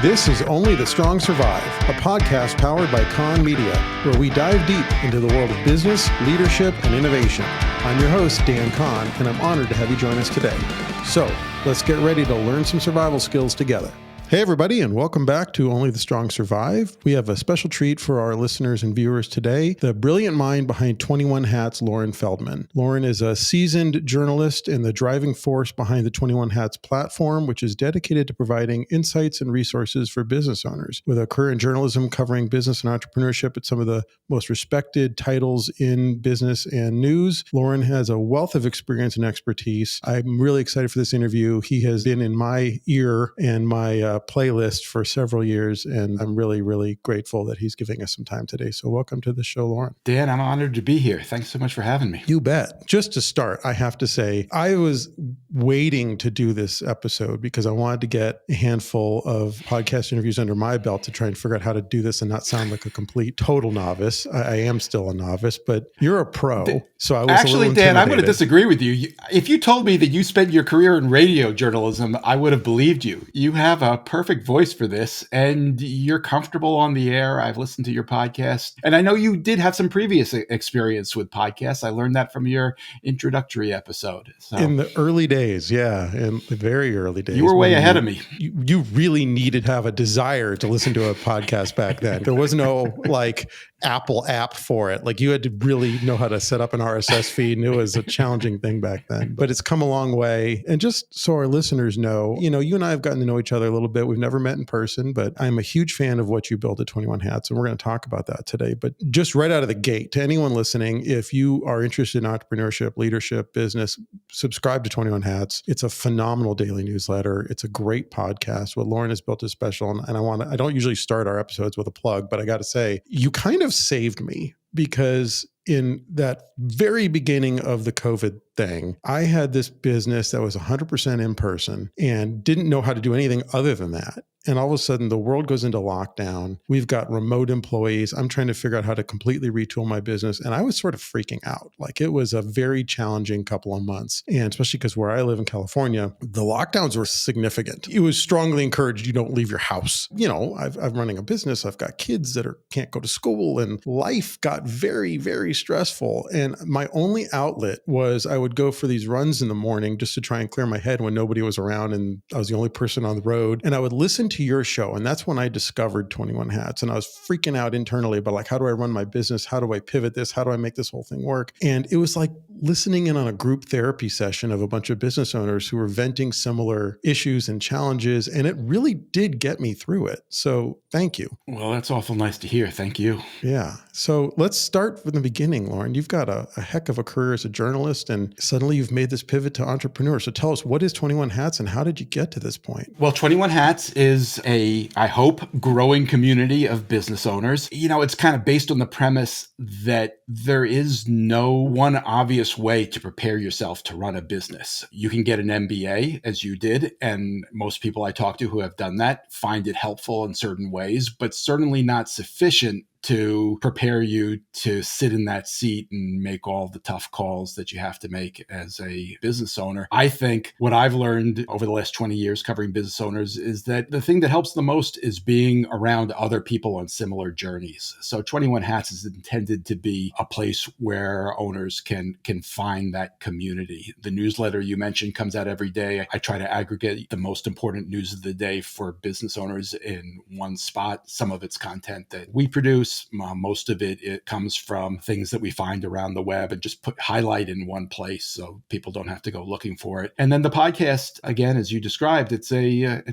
This is Only the Strong Survive, a podcast powered by Kahn Media, where we dive deep into the world of business, leadership, and innovation. I'm your host, Dan Kahn, and I'm honored to have you join us today. So, let's get ready to learn some survival skills together. Hey everybody, and welcome back to Only the Strong Survive. We have a special treat for our listeners and viewers today, the brilliant mind behind 21 Hats, Loren Feldman. Loren is a seasoned journalist and the driving force behind the 21 Hats platform, which is dedicated to providing insights and resources for business owners. With a career in journalism covering business and entrepreneurship at some of the most respected titles in business and news, Loren has a wealth of experience and expertise. I'm really excited for this interview. He has been in my ear and my playlist for several years, and I'm really, really grateful that he's giving us some time today. So welcome to the show, Loren. Dan, I'm honored to be here. Thanks so much for having me. You bet. Just to start, I have to say, I was waiting to do this episode because I wanted to get a handful of podcast interviews under my belt to try and figure out how to do this and not sound like a complete, total novice. I am still a novice, but you're a pro. So I was actually, Dan, I'm going to disagree with you. If you told me that you spent your career in radio journalism, I would have believed you. You have a perfect voice for this, and you're comfortable on the air. I've listened to your podcast, and I know you did have some previous experience with podcasts. I learned that from your introductory episode. So, in the early days, yeah, in the very early days. You were way ahead of me. You really needed to have a desire to listen to a podcast back then. There was no like Apple app for it. Like you had to really know how to set up an RSS feed, and it was a challenging thing back then. But it's come a long way. And just so our listeners know, you and I have gotten to know each other a little bit. We've never met in person, but I'm a huge fan of what you built at 21 Hats, and we're going to talk about that today. But just right out of the gate, to anyone listening, if you are interested in entrepreneurship, leadership, business, subscribe to 21 Hats. It's a phenomenal daily newsletter. It's a great podcast. What Loren has built is special, and I don't usually start our episodes with a plug, but I got to say, you kind of saved me, because in that very beginning of the COVID thing, I had this business that was 100% in person and didn't know how to do anything other than that. And all of a sudden, the world goes into lockdown. We've got remote employees. I'm trying to figure out how to completely retool my business. And I was sort of freaking out. Like it was a very challenging couple of months. And especially because where I live in California, the lockdowns were significant. It was strongly encouraged you don't leave your house. I'm running a business. I've got kids that can't go to school, and life got very, very stressful. And my only outlet was I would go for these runs in the morning just to try and clear my head when nobody was around and I was the only person on the road. And I would listen to your show. And that's when I discovered 21 Hats. And I was freaking out internally about like, how do I run my business? How do I pivot this? How do I make this whole thing work? And it was like listening in on a group therapy session of a bunch of business owners who were venting similar issues and challenges. And it really did get me through it. So thank you. Well, that's awful nice to hear. Thank you. Yeah. So let's start from the beginning, Loren. You've got a heck of a career as a journalist, and suddenly you've made this pivot to entrepreneur. So tell us, what is 21 Hats and how did you get to this point? Well, 21 Hats is I hope, growing community of business owners. It's kind of based on the premise that there is no one obvious way to prepare yourself to run a business. You can get an MBA, as you did, and most people I talk to who have done that find it helpful in certain ways, but certainly not sufficient to prepare you to sit in that seat and make all the tough calls that you have to make as a business owner. I think what I've learned over the last 20 years covering business owners is that the thing that helps the most is being around other people on similar journeys. So 21 Hats is intended to be a place where owners can find that community. The newsletter you mentioned comes out every day. I try to aggregate the most important news of the day for business owners in one spot. Some of it's content that we produce. Most of it comes from things that we find around the web and just highlight in one place so people don't have to go looking for it. And then the podcast, again, as you described, it's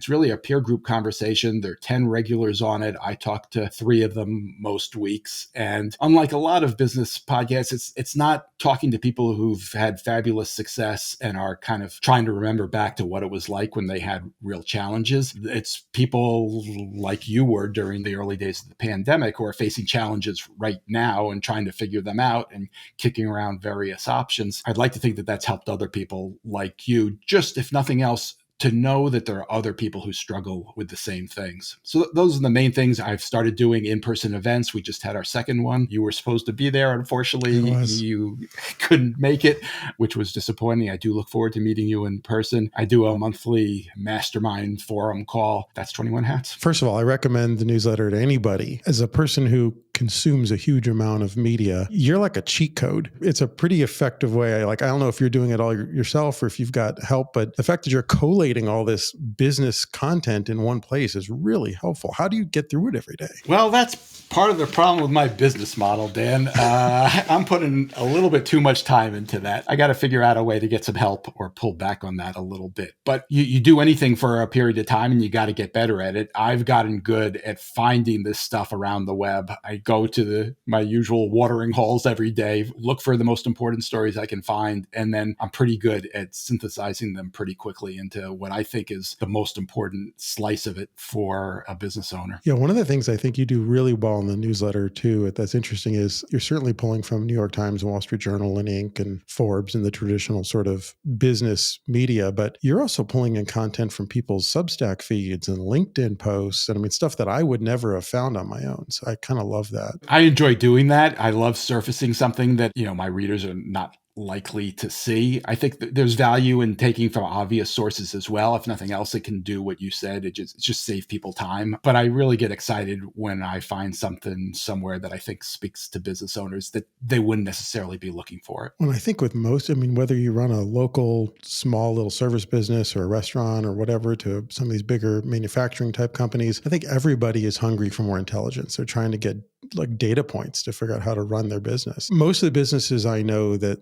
really a peer group conversation. There are 10 regulars on it. I talk to 3 of them most weeks. And unlike a lot of business podcasts, it's not talking to people who've had fabulous success and are kind of trying to remember back to what it was like when they had real challenges. It's people like you were during the early days of the pandemic who are facing challenges right now and trying to figure them out and kicking around various options. I'd like to think that that's helped other people like you, just if nothing else, to know that there are other people who struggle with the same things. So those are the main things. I've started doing in-person events. We just had our second one. You were supposed to be there. Unfortunately, you couldn't make it, which was disappointing. I do look forward to meeting you in person. I do a monthly mastermind forum call. That's 21 Hats. First of all, I recommend the newsletter to anybody. As a person who consumes a huge amount of media, you're like a cheat code. It's a pretty effective way. I don't know if you're doing it all yourself or if you've got help, but the fact that you're collating all this business content in one place is really helpful. How do you get through it every day? Well, that's part of the problem with my business model, Dan. I'm putting a little bit too much time into that. I got to figure out a way to get some help or pull back on that a little bit. But you do anything for a period of time and you got to get better at it. I've gotten good at finding this stuff around the web. I go to my usual watering holes every day, look for the most important stories I can find, and then I'm pretty good at synthesizing them pretty quickly into what I think is the most important slice of it for a business owner. Yeah, one of the things I think you do really well in the newsletter too, that's interesting, is you're certainly pulling from New York Times and Wall Street Journal and Inc. and Forbes and the traditional sort of business media, but you're also pulling in content from people's Substack feeds and LinkedIn posts. And I mean, stuff that I would never have found on my own. So I kind of love that. I enjoy doing that. I love surfacing something that, my readers are not likely to see. I think that there's value in taking from obvious sources as well. If nothing else, it can do what you said. It just save people time. But I really get excited when I find something somewhere that I think speaks to business owners that they wouldn't necessarily be looking for it. Well, I think with most, whether you run a local, small little service business or a restaurant or whatever to some of these bigger manufacturing type companies, I think everybody is hungry for more intelligence. They're trying to get like data points to figure out how to run their business. Most of the businesses I know that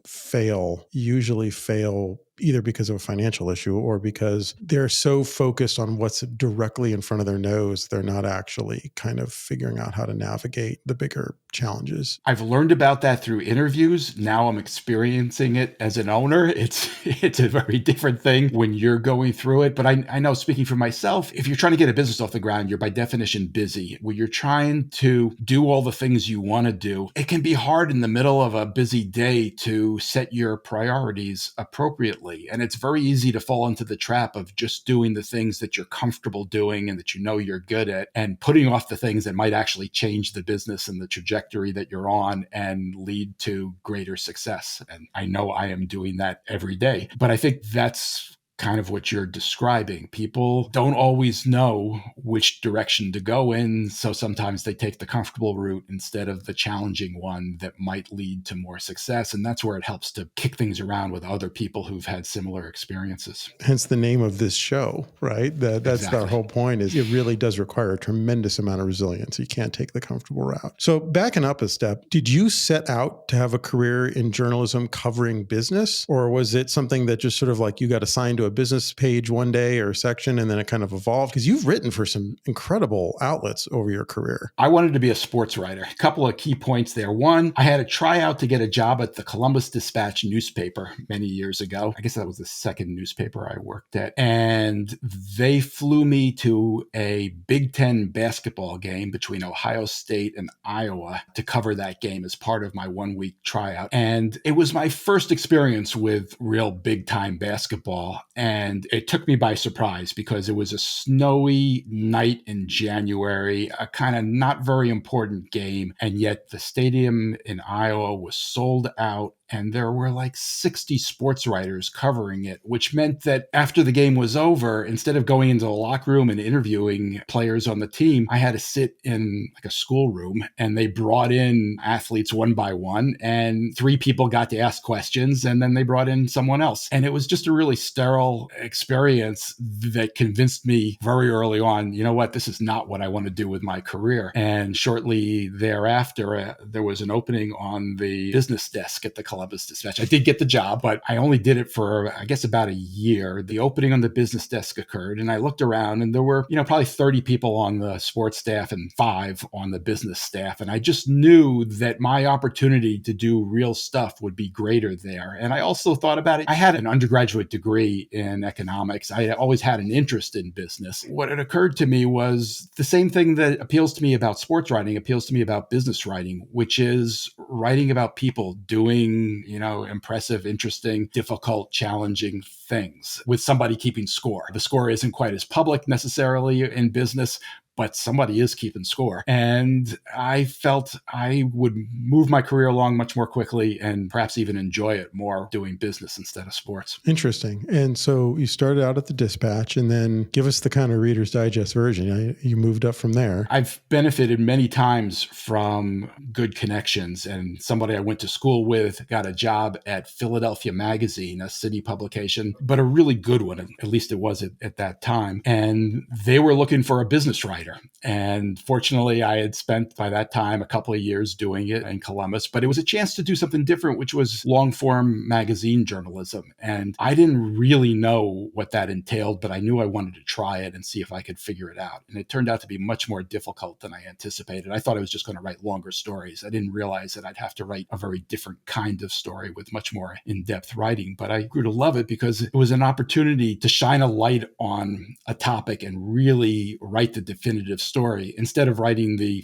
usually fail either because of a financial issue or because they're so focused on what's directly in front of their nose, they're not actually kind of figuring out how to navigate the bigger challenges. I've learned about that through interviews. Now I'm experiencing it as an owner. It's a very different thing when you're going through it. But I know, speaking for myself, if you're trying to get a business off the ground, you're by definition busy. When you're trying to do all the things you want to do, it can be hard in the middle of a busy day to set your priorities appropriately. And it's very easy to fall into the trap of just doing the things that you're comfortable doing and that you're good at, and putting off the things that might actually change the business and the trajectory that you're on and lead to greater success. And I know I am doing that every day. But I think that's kind of what you're describing. People don't always know which direction to go in, so sometimes they take the comfortable route instead of the challenging one that might lead to more success. And that's where it helps to kick things around with other people who've had similar experiences. Hence the name of this show, right? That's Exactly. Our whole point, is it really does require a tremendous amount of resilience. You can't take the comfortable route. So backing up a step, did you set out to have a career in journalism covering business? Or was it something that just sort of like you got assigned to a business page one day or section and then it kind of evolved? Because you've written for some incredible outlets over your career. I wanted to be a sports writer. A couple of key points there. One, I had a tryout to get a job at the Columbus Dispatch newspaper many years ago. I guess that was the second newspaper I worked at. And they flew me to a Big Ten basketball game between Ohio State and Iowa to cover that game as part of my 1-week tryout. And it was my first experience with real big time basketball. And it took me by surprise because it was a snowy night in January, a kind of not very important game. And yet the stadium in Iowa was sold out. And there were like 60 sports writers covering it, which meant that after the game was over, instead of going into the locker room and interviewing players on the team, I had to sit in like a schoolroom, and they brought in athletes one by one, and 3 people got to ask questions, and then they brought in someone else. And it was just a really sterile experience that convinced me very early on, you know what, this is not what I want to do with my career. And shortly thereafter, there was an opening on the business desk at the Columbus Dispatch. I did get the job, but I only did it for, I guess, about a year. The opening on the business desk occurred, and I looked around, and there were, probably 30 people on the sports staff and 5 on the business staff. And I just knew that my opportunity to do real stuff would be greater there. And I also thought about it. I had an undergraduate degree in economics. I had always had an interest in business. What had occurred to me was the same thing that appeals to me about sports writing appeals to me about business writing, which is writing about people doing doing, impressive, interesting, difficult, challenging things with somebody keeping score. The score isn't quite as public necessarily in business, but somebody is keeping score. And I felt I would move my career along much more quickly and perhaps even enjoy it more doing business instead of sports. Interesting. And so you started out at the Dispatch, and then give us the kind of Reader's Digest version. You moved up from there. I've benefited many times from good connections, and somebody I went to school with got a job at Philadelphia Magazine, a city publication, but a really good one, at least it was at that time. And they were looking for a business writer. And fortunately, I had spent by that time a couple of years doing it in Columbus, but it was a chance to do something different, which was long form magazine journalism. And I didn't really know what that entailed, but I knew I wanted to try it and see if I could figure it out. And it turned out to be much more difficult than I anticipated. I thought I was just going to write longer stories. I didn't realize that I'd have to write a very different kind of story with much more in-depth writing. But I grew to love it because it was an opportunity to shine a light on a topic and really write the definitive story instead of writing the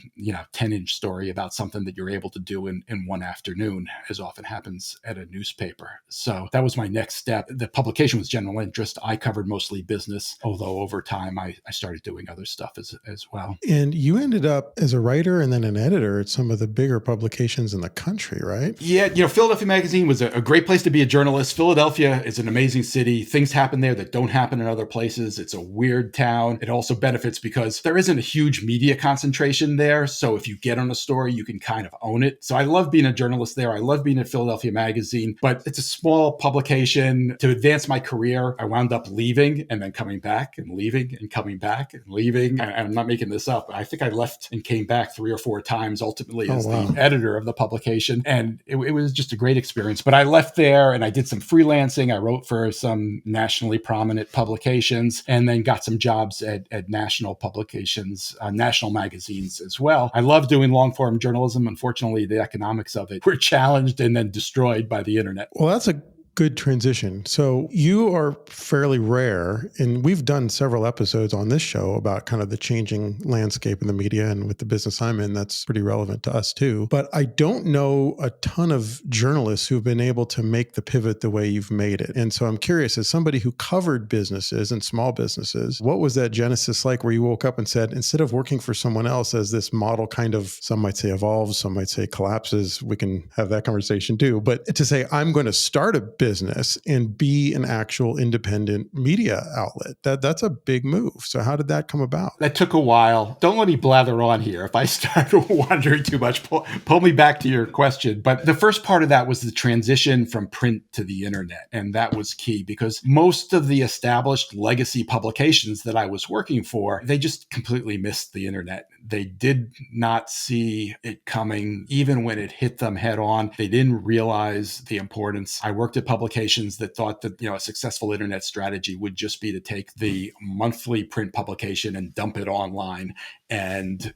10-inch story about something that you're able to do in one afternoon, as often happens at a newspaper. So that was my next step. The publication was general interest. I covered mostly business, although over time I started doing other stuff as well. And you ended up as a writer and then an editor at some of the bigger publications in the country, right? Yeah, Philadelphia Magazine was a great place to be a journalist. Philadelphia is an amazing city. Things happen there that don't happen in other places. It's a weird town. It also benefits because there isn't a huge media concentration there. So if you get on a story, you can kind of own it. So I love being a journalist there. I love being at Philadelphia Magazine, but it's a small publication. To advance my career, I wound up leaving and then coming back and leaving and coming back and leaving. And I'm not making this up. I think I left and came back 3 or 4 times ultimately as the editor of the publication. And it was just a great experience. But I left there and I did some freelancing. I wrote for some nationally prominent publications and then got some jobs at national publications, national magazines as well. I love doing long form journalism. Unfortunately, the economics of it were challenged and then destroyed by the internet. Well, that's a good transition. So you are fairly rare, and we've done several episodes on this show about kind of the changing landscape in the media, and with the business I'm in, that's pretty relevant to us too. But I don't know a ton of journalists who've been able to make the pivot the way you've made it. And so I'm curious, as somebody who covered businesses and small businesses, what was that genesis like where you woke up and said, instead of working for someone else as this model kind of, some might say evolves, some might say collapses, we can have that conversation too, but to say, I'm going to start a business and be an actual independent media outlet. That's a big move. So how did that come about? That took a while. Don't let me blather on here. If I start wandering too much, pull me back to your question. But the first part of that was the transition from print to the internet. And that was key because most of the established legacy publications that I was working for, they just completely missed the internet. They did not see it coming, even when it hit them head on. They didn't realize the importance. I worked at publications that thought that, a successful internet strategy would just be to take the monthly print publication and dump it online and,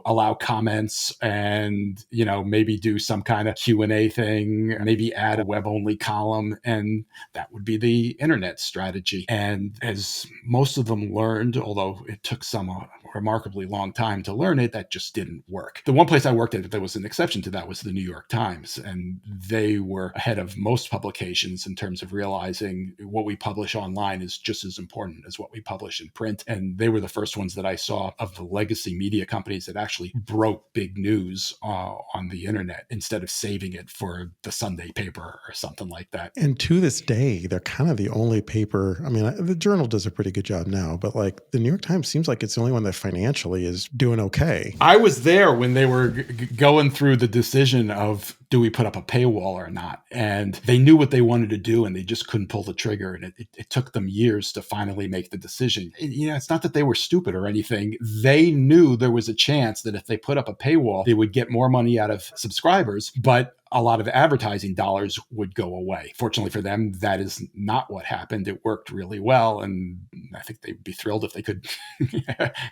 allow comments and, maybe do some kind of Q&A thing, maybe add a web only column. And that would be the internet strategy. And as most of them learned, although it took some remarkably long time to learn it, that just didn't work. The one place I worked at that was an exception to that was the New York Times. And they were ahead of most publications in terms of realizing what we publish online is just as important as what we publish in print. And they were the first ones that I saw of the legacy media companies that actually broke big news on the internet instead of saving it for the Sunday paper or something like that. And to this day, they're kind of the only paper. I mean, the Journal does a pretty good job now, but like the New York Times seems like it's the only one that financially is doing okay. I was there when they were going through the decision of, do we put up a paywall or not? And they knew what they wanted to do and they just couldn't pull the trigger. And it took them years to finally make the decision. It's not that they were stupid or anything. They knew there was a chance that if they put up a paywall, they would get more money out of subscribers, but a lot of advertising dollars would go away. Fortunately for them, that is not what happened. It worked really well. And I think they'd be thrilled if they could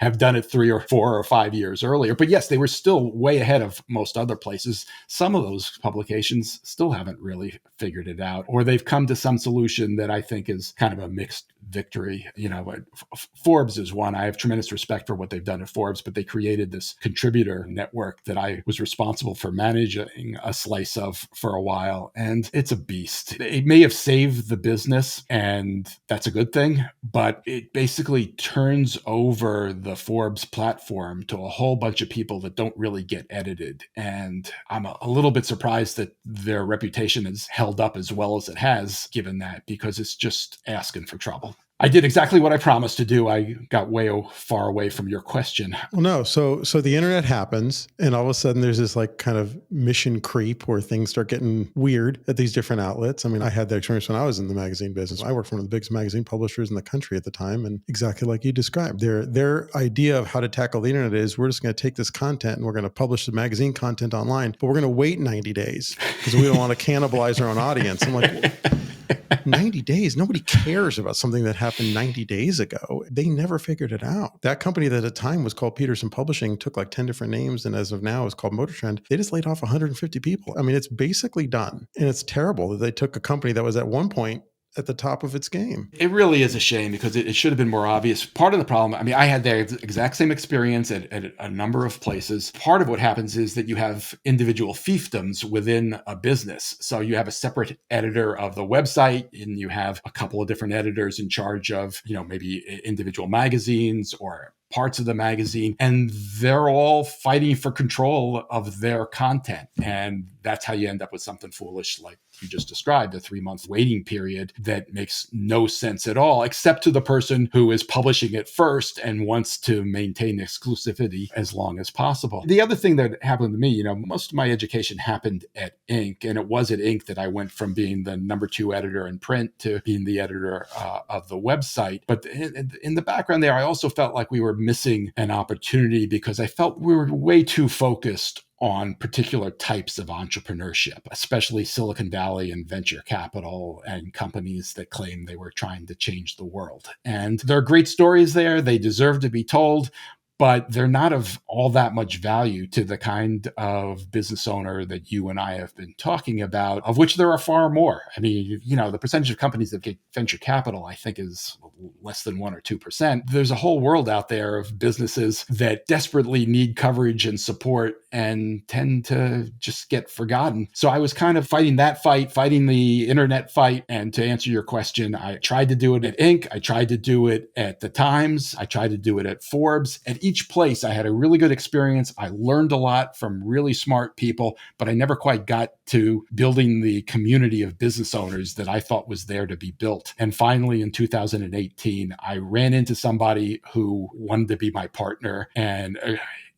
have done it 3 or 4 or 5 years earlier. But yes, they were still way ahead of most other places. Some of those publications still haven't really figured it out, or they've come to some solution that I think is kind of a mixed victory. Forbes is one. I have tremendous respect for what they've done at Forbes, but they created this contributor network that I was responsible for managing a slice of for a while. And it's a beast. It may have saved the business, and that's a good thing, but it basically turns over the Forbes platform to a whole bunch of people that don't really get edited. And I'm a little bit surprised that their reputation is held up as well as it has, given that, because it's just asking for trouble. I did exactly what I promised to do. I got way far away from your question. Well, no. So the internet happens, and all of a sudden there's this like kind of mission creep where things start getting weird at these different outlets. I mean, I had that experience when I was in the magazine business. I worked for one of the biggest magazine publishers in the country at the time, and exactly like you described, their idea of how to tackle the internet is we're just going to take this content and we're going to publish the magazine content online, but we're going to wait 90 days because we don't want to cannibalize our own audience. I'm like, 90 days, nobody cares about something that happened 90 days ago. They never figured it out. That company that at the time was called Peterson Publishing took like 10 different names, and as of now is called Motor Trend. They just laid off 150 people. I mean, it's basically done. And it's terrible that they took a company that was at one point at the top of its game. It really is a shame because it should have been more obvious. Part of the problem, I mean, I had the exact same experience at a number of places. Part of what happens is that you have individual fiefdoms within a business. So you have a separate editor of the website, and you have a couple of different editors in charge of, maybe individual magazines or parts of the magazine, and they're all fighting for control of their content. And that's how you end up with something foolish like you just described, a 3-month waiting period that makes no sense at all, except to the person who is publishing it first and wants to maintain exclusivity as long as possible. The other thing that happened to me, most of my education happened at Inc., and it was at Inc. that I went from being the number 2 editor in print to being the editor of the website. But in the background there, I also felt like we were missing an opportunity because I felt we were way too focused on particular types of entrepreneurship, especially Silicon Valley and venture capital and companies that claim they were trying to change the world. And there are great stories there. They deserve to be told, but they're not of all that much value to the kind of business owner that you and I have been talking about, of which there are far more. I mean, the percentage of companies that get venture capital, I think, is less than 1 or 2%. There's a whole world out there of businesses that desperately need coverage and support and tend to just get forgotten. So I was kind of fighting that fight, fighting the internet fight. And to answer your question, I tried to do it at Inc. I tried to do it at the Times. I tried to do it at Forbes. At each place, I had a really good experience. I learned a lot from really smart people, but I never quite got to building the community of business owners that I thought was there to be built. And finally, in 2018, I ran into somebody who wanted to be my partner, and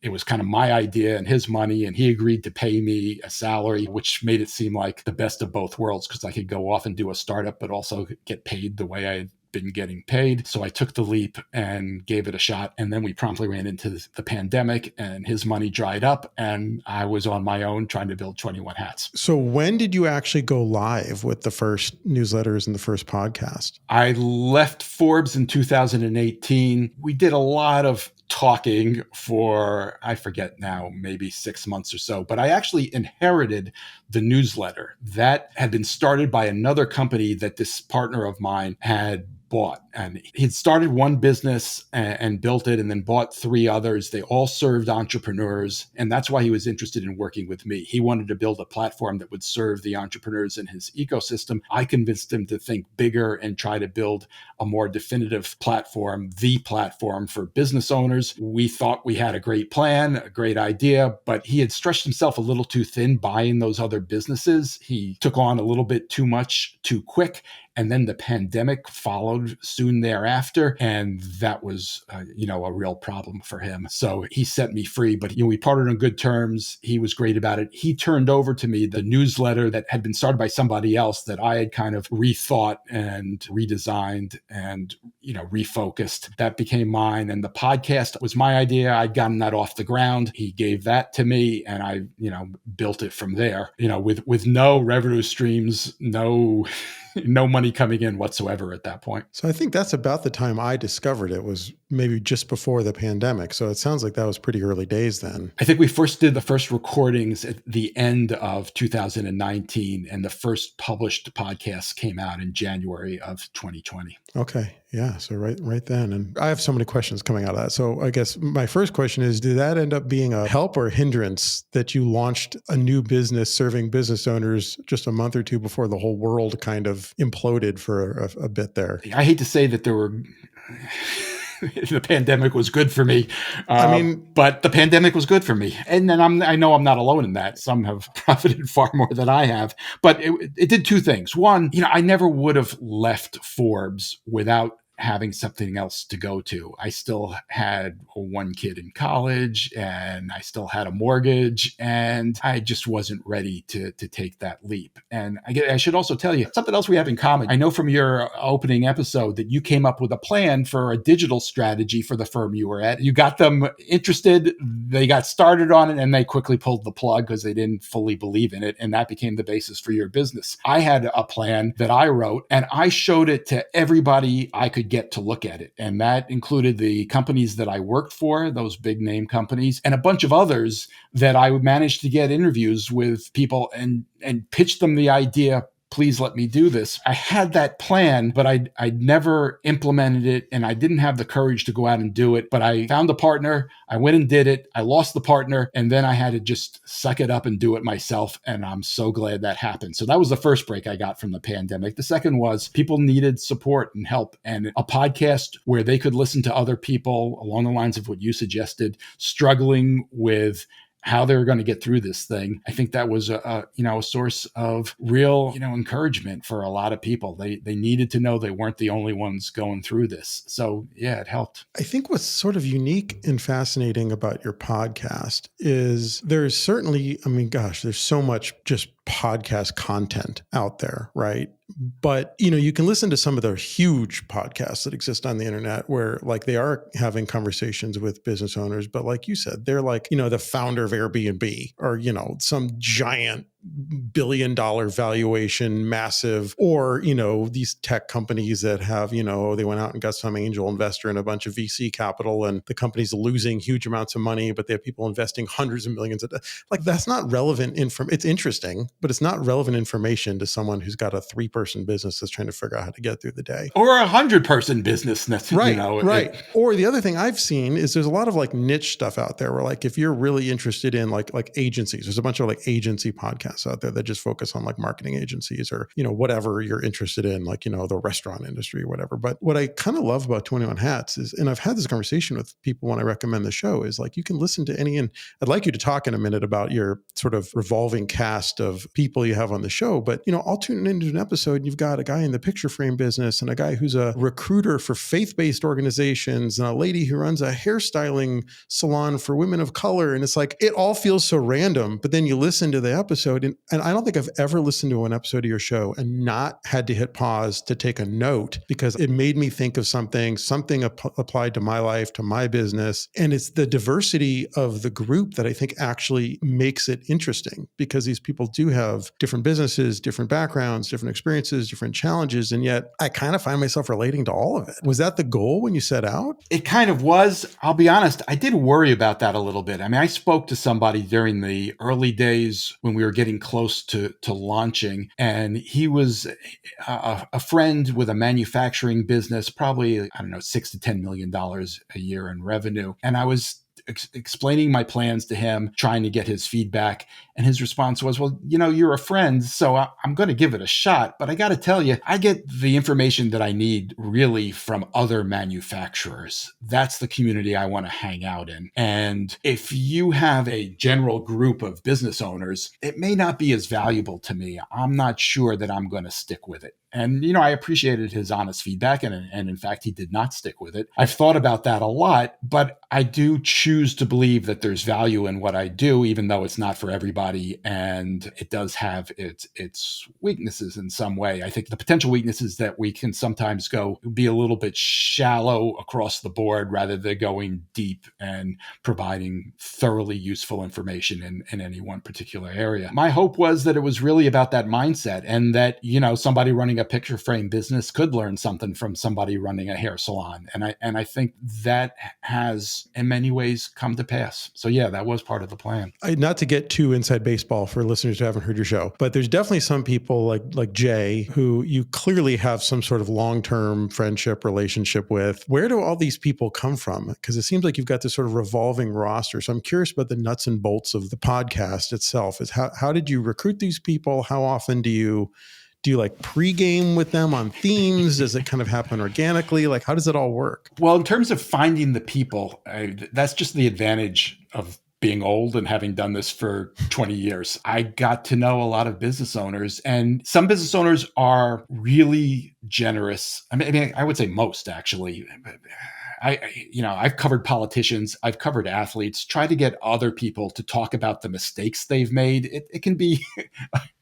it was kind of my idea and his money, and he agreed to pay me a salary, which made it seem like the best of both worlds because I could go off and do a startup, but also get paid the way I had been getting paid. So I took the leap and gave it a shot. And then we promptly ran into the pandemic, and his money dried up, and I was on my own trying to build 21 Hats. So when did you actually go live with the first newsletters and the first podcast? I left Forbes in 2018. We did a lot of talking for, I forget now, maybe 6 months or so, but I actually inherited the newsletter that had been started by another company that this partner of mine had bought. And he'd started one business and built it and then bought 3 others. They all served entrepreneurs. And that's why he was interested in working with me. He wanted to build a platform that would serve the entrepreneurs in his ecosystem. I convinced him to think bigger and try to build a more definitive platform, the platform for business owners. We thought we had a great plan, a great idea, but he had stretched himself a little too thin buying those other businesses. He took on a little bit too much too quick. And then the pandemic followed soon thereafter. And that was, a real problem for him. So he set me free, but we parted on good terms. He was great about it. He turned over to me the newsletter that had been started by somebody else that I had kind of rethought and redesigned and, refocused. That became mine. And the podcast was my idea. I'd gotten that off the ground. He gave that to me, and I, built it from there, with no revenue streams, no no money coming in whatsoever at that point. So I think that's about the time I discovered it, was maybe just before the pandemic. So it sounds like that was pretty early days then. I think we first did the first recordings at the end of 2019, and the first published podcast came out in January of 2020. Okay. Yeah. So right then. And I have so many questions coming out of that. So I guess my first question is, did that end up being a help or hindrance that you launched a new business serving business owners just a month or two before the whole world kind of imploded for a bit there? I hate to say that there were... the pandemic was good for me. But the pandemic was good for me. And then I know I'm not alone in that. Some have profited far more than I have. But it did two things. One, I never would have left Forbes without having something else to go to. I still had one kid in college, and I still had a mortgage, and I just wasn't ready to take that leap. And I should also tell you something else we have in common. I know from your opening episode that you came up with a plan for a digital strategy for the firm you were at. You got them interested, they got started on it, and they quickly pulled the plug because they didn't fully believe in it. And that became the basis for your business. I had a plan that I wrote, and I showed it to everybody I could get to look at it. And that included the companies that I worked for, those big name companies, and a bunch of others that I managed to get interviews with people and pitch them the idea, please let me do this. I had that plan, but I'd never implemented it, and I didn't have the courage to go out and do it. But I found a partner, I went and did it, I lost the partner, and then I had to just suck it up and do it myself. And I'm so glad that happened. So that was the first break I got from the pandemic. The second was people needed support and help, and a podcast where they could listen to other people along the lines of what you suggested, struggling with how they were going to get through this thing. I think that was a source of real, encouragement for a lot of people. They needed to know they weren't the only ones going through this. So yeah, it helped. I think what's sort of unique and fascinating about your podcast is there's certainly, there's so much just podcast content out there, right? But, you can listen to some of the huge podcasts that exist on the internet where like they are having conversations with business owners, but like you said, they're like, the founder of Airbnb or, some giant billion-dollar valuation, massive, or, these tech companies that have, they went out and got some angel investor and a bunch of VC capital and the company's losing huge amounts of money, but they have people investing hundreds of millions. Like that's not relevant it's interesting, but it's not relevant information to someone who's got a 3-person business that's trying to figure out how to get through the day. Or a 100-person business. Right. Or the other thing I've seen is there's a lot of like niche stuff out there where like, if you're really interested in like agencies, there's a bunch of like agency podcasts out there that just focus on like marketing agencies or, whatever you're interested in, like, the restaurant industry or whatever. But what I kind of love about 21 Hats is, and I've had this conversation with people when I recommend the show, is like, you can listen to any, and I'd like you to talk in a minute about your sort of revolving cast of people you have on the show. But, I'll tune into an episode and you've got a guy in the picture frame business and a guy who's a recruiter for faith-based organizations and a lady who runs a hairstyling salon for women of color. And it's like, it all feels so random, but then you listen to the episode and I don't think I've ever listened to an episode of your show and not had to hit pause to take a note because it made me think of something applied to my life, to my business. And it's the diversity of the group that I think actually makes it interesting because these people do have different businesses, different backgrounds, different experiences, different challenges. And yet I kind of find myself relating to all of it. Was that the goal when you set out? It kind of was. I'll be honest. I did worry about that a little bit. I spoke to somebody during the early days when we were getting close to launching, and he was a friend with a manufacturing business, probably, $6 to $10 million a year in revenue. And I was explaining my plans to him, trying to get his feedback. And his response was, well, you're a friend, so I'm going to give it a shot. But I got to tell you, I get the information that I need really from other manufacturers. That's the community I want to hang out in. And if you have a general group of business owners, it may not be as valuable to me. I'm not sure that I'm going to stick with it. And, I appreciated his honest feedback. And in fact, he did not stick with it. I've thought about that a lot, but I do choose to believe that there's value in what I do, even though it's not for everybody. And it does have its weaknesses in some way. I think the potential weakness is that we can sometimes be a little bit shallow across the board rather than going deep and providing thoroughly useful information in any one particular area. My hope was that it was really about that mindset and that, somebody running a a picture frame business could learn something from somebody running a hair salon. And I think that has in many ways come to pass. So yeah, that was part of the plan. Not to get too inside baseball for listeners who haven't heard your show, but there's definitely some people like Jay who you clearly have some sort of long-term friendship relationship with. Where do all these people come from? Because it seems like you've got this sort of revolving roster. So I'm curious about the nuts and bolts of the podcast itself. Is how did you recruit these people? How often do you like pregame with them on themes? Does it kind of happen organically? Like, how does it all work? Well, in terms of finding the people, that's just the advantage of being old and having done this for 20 years. I got to know a lot of business owners, and some business owners are really generous. I mean, I would say most actually. I've covered politicians, I've covered athletes, try to get other people to talk about the mistakes they've made. It can be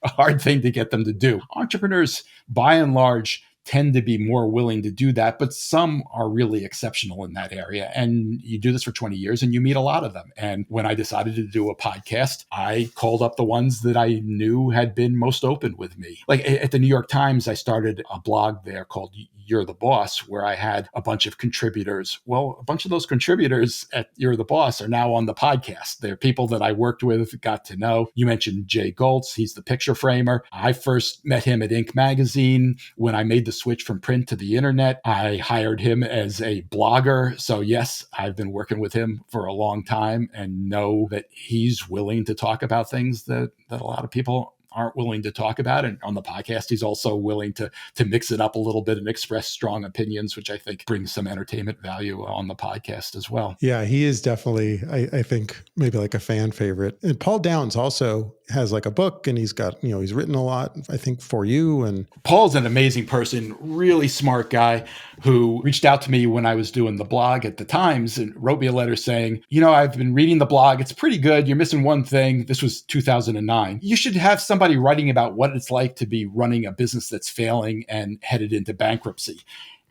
a hard thing to get them to do. Entrepreneurs, by and large, tend to be more willing to do that, but some are really exceptional in that area. And you do this for 20 years and you meet a lot of them. And when I decided to do a podcast, I called up the ones that I knew had been most open with me. Like at the New York Times, I started a blog there called You're the Boss, where I had a bunch of contributors. Well, a bunch of those contributors at You're the Boss are now on the podcast. They're people that I worked with, got to know. You mentioned Jay Goltz. He's the picture framer. I first met him at Inc. magazine. When I made the switch from print to the internet, I hired him as a blogger. So yes, I've been working with him for a long time and know that he's willing to talk about things that a lot of people aren't willing to talk about. And on the podcast, he's also willing to mix it up a little bit and express strong opinions, which I think brings some entertainment value on the podcast as well. Yeah, he is definitely, I think, maybe like a fan favorite. And Paul Downs also has like a book, and he's got, he's written a lot, I think, for you. And Paul's an amazing person, really smart guy who reached out to me when I was doing the blog at the Times and wrote me a letter saying, I've been reading the blog. It's pretty good. You're missing one thing. This was 2009. You should have somebody writing about what it's like to be running a business that's failing and headed into bankruptcy.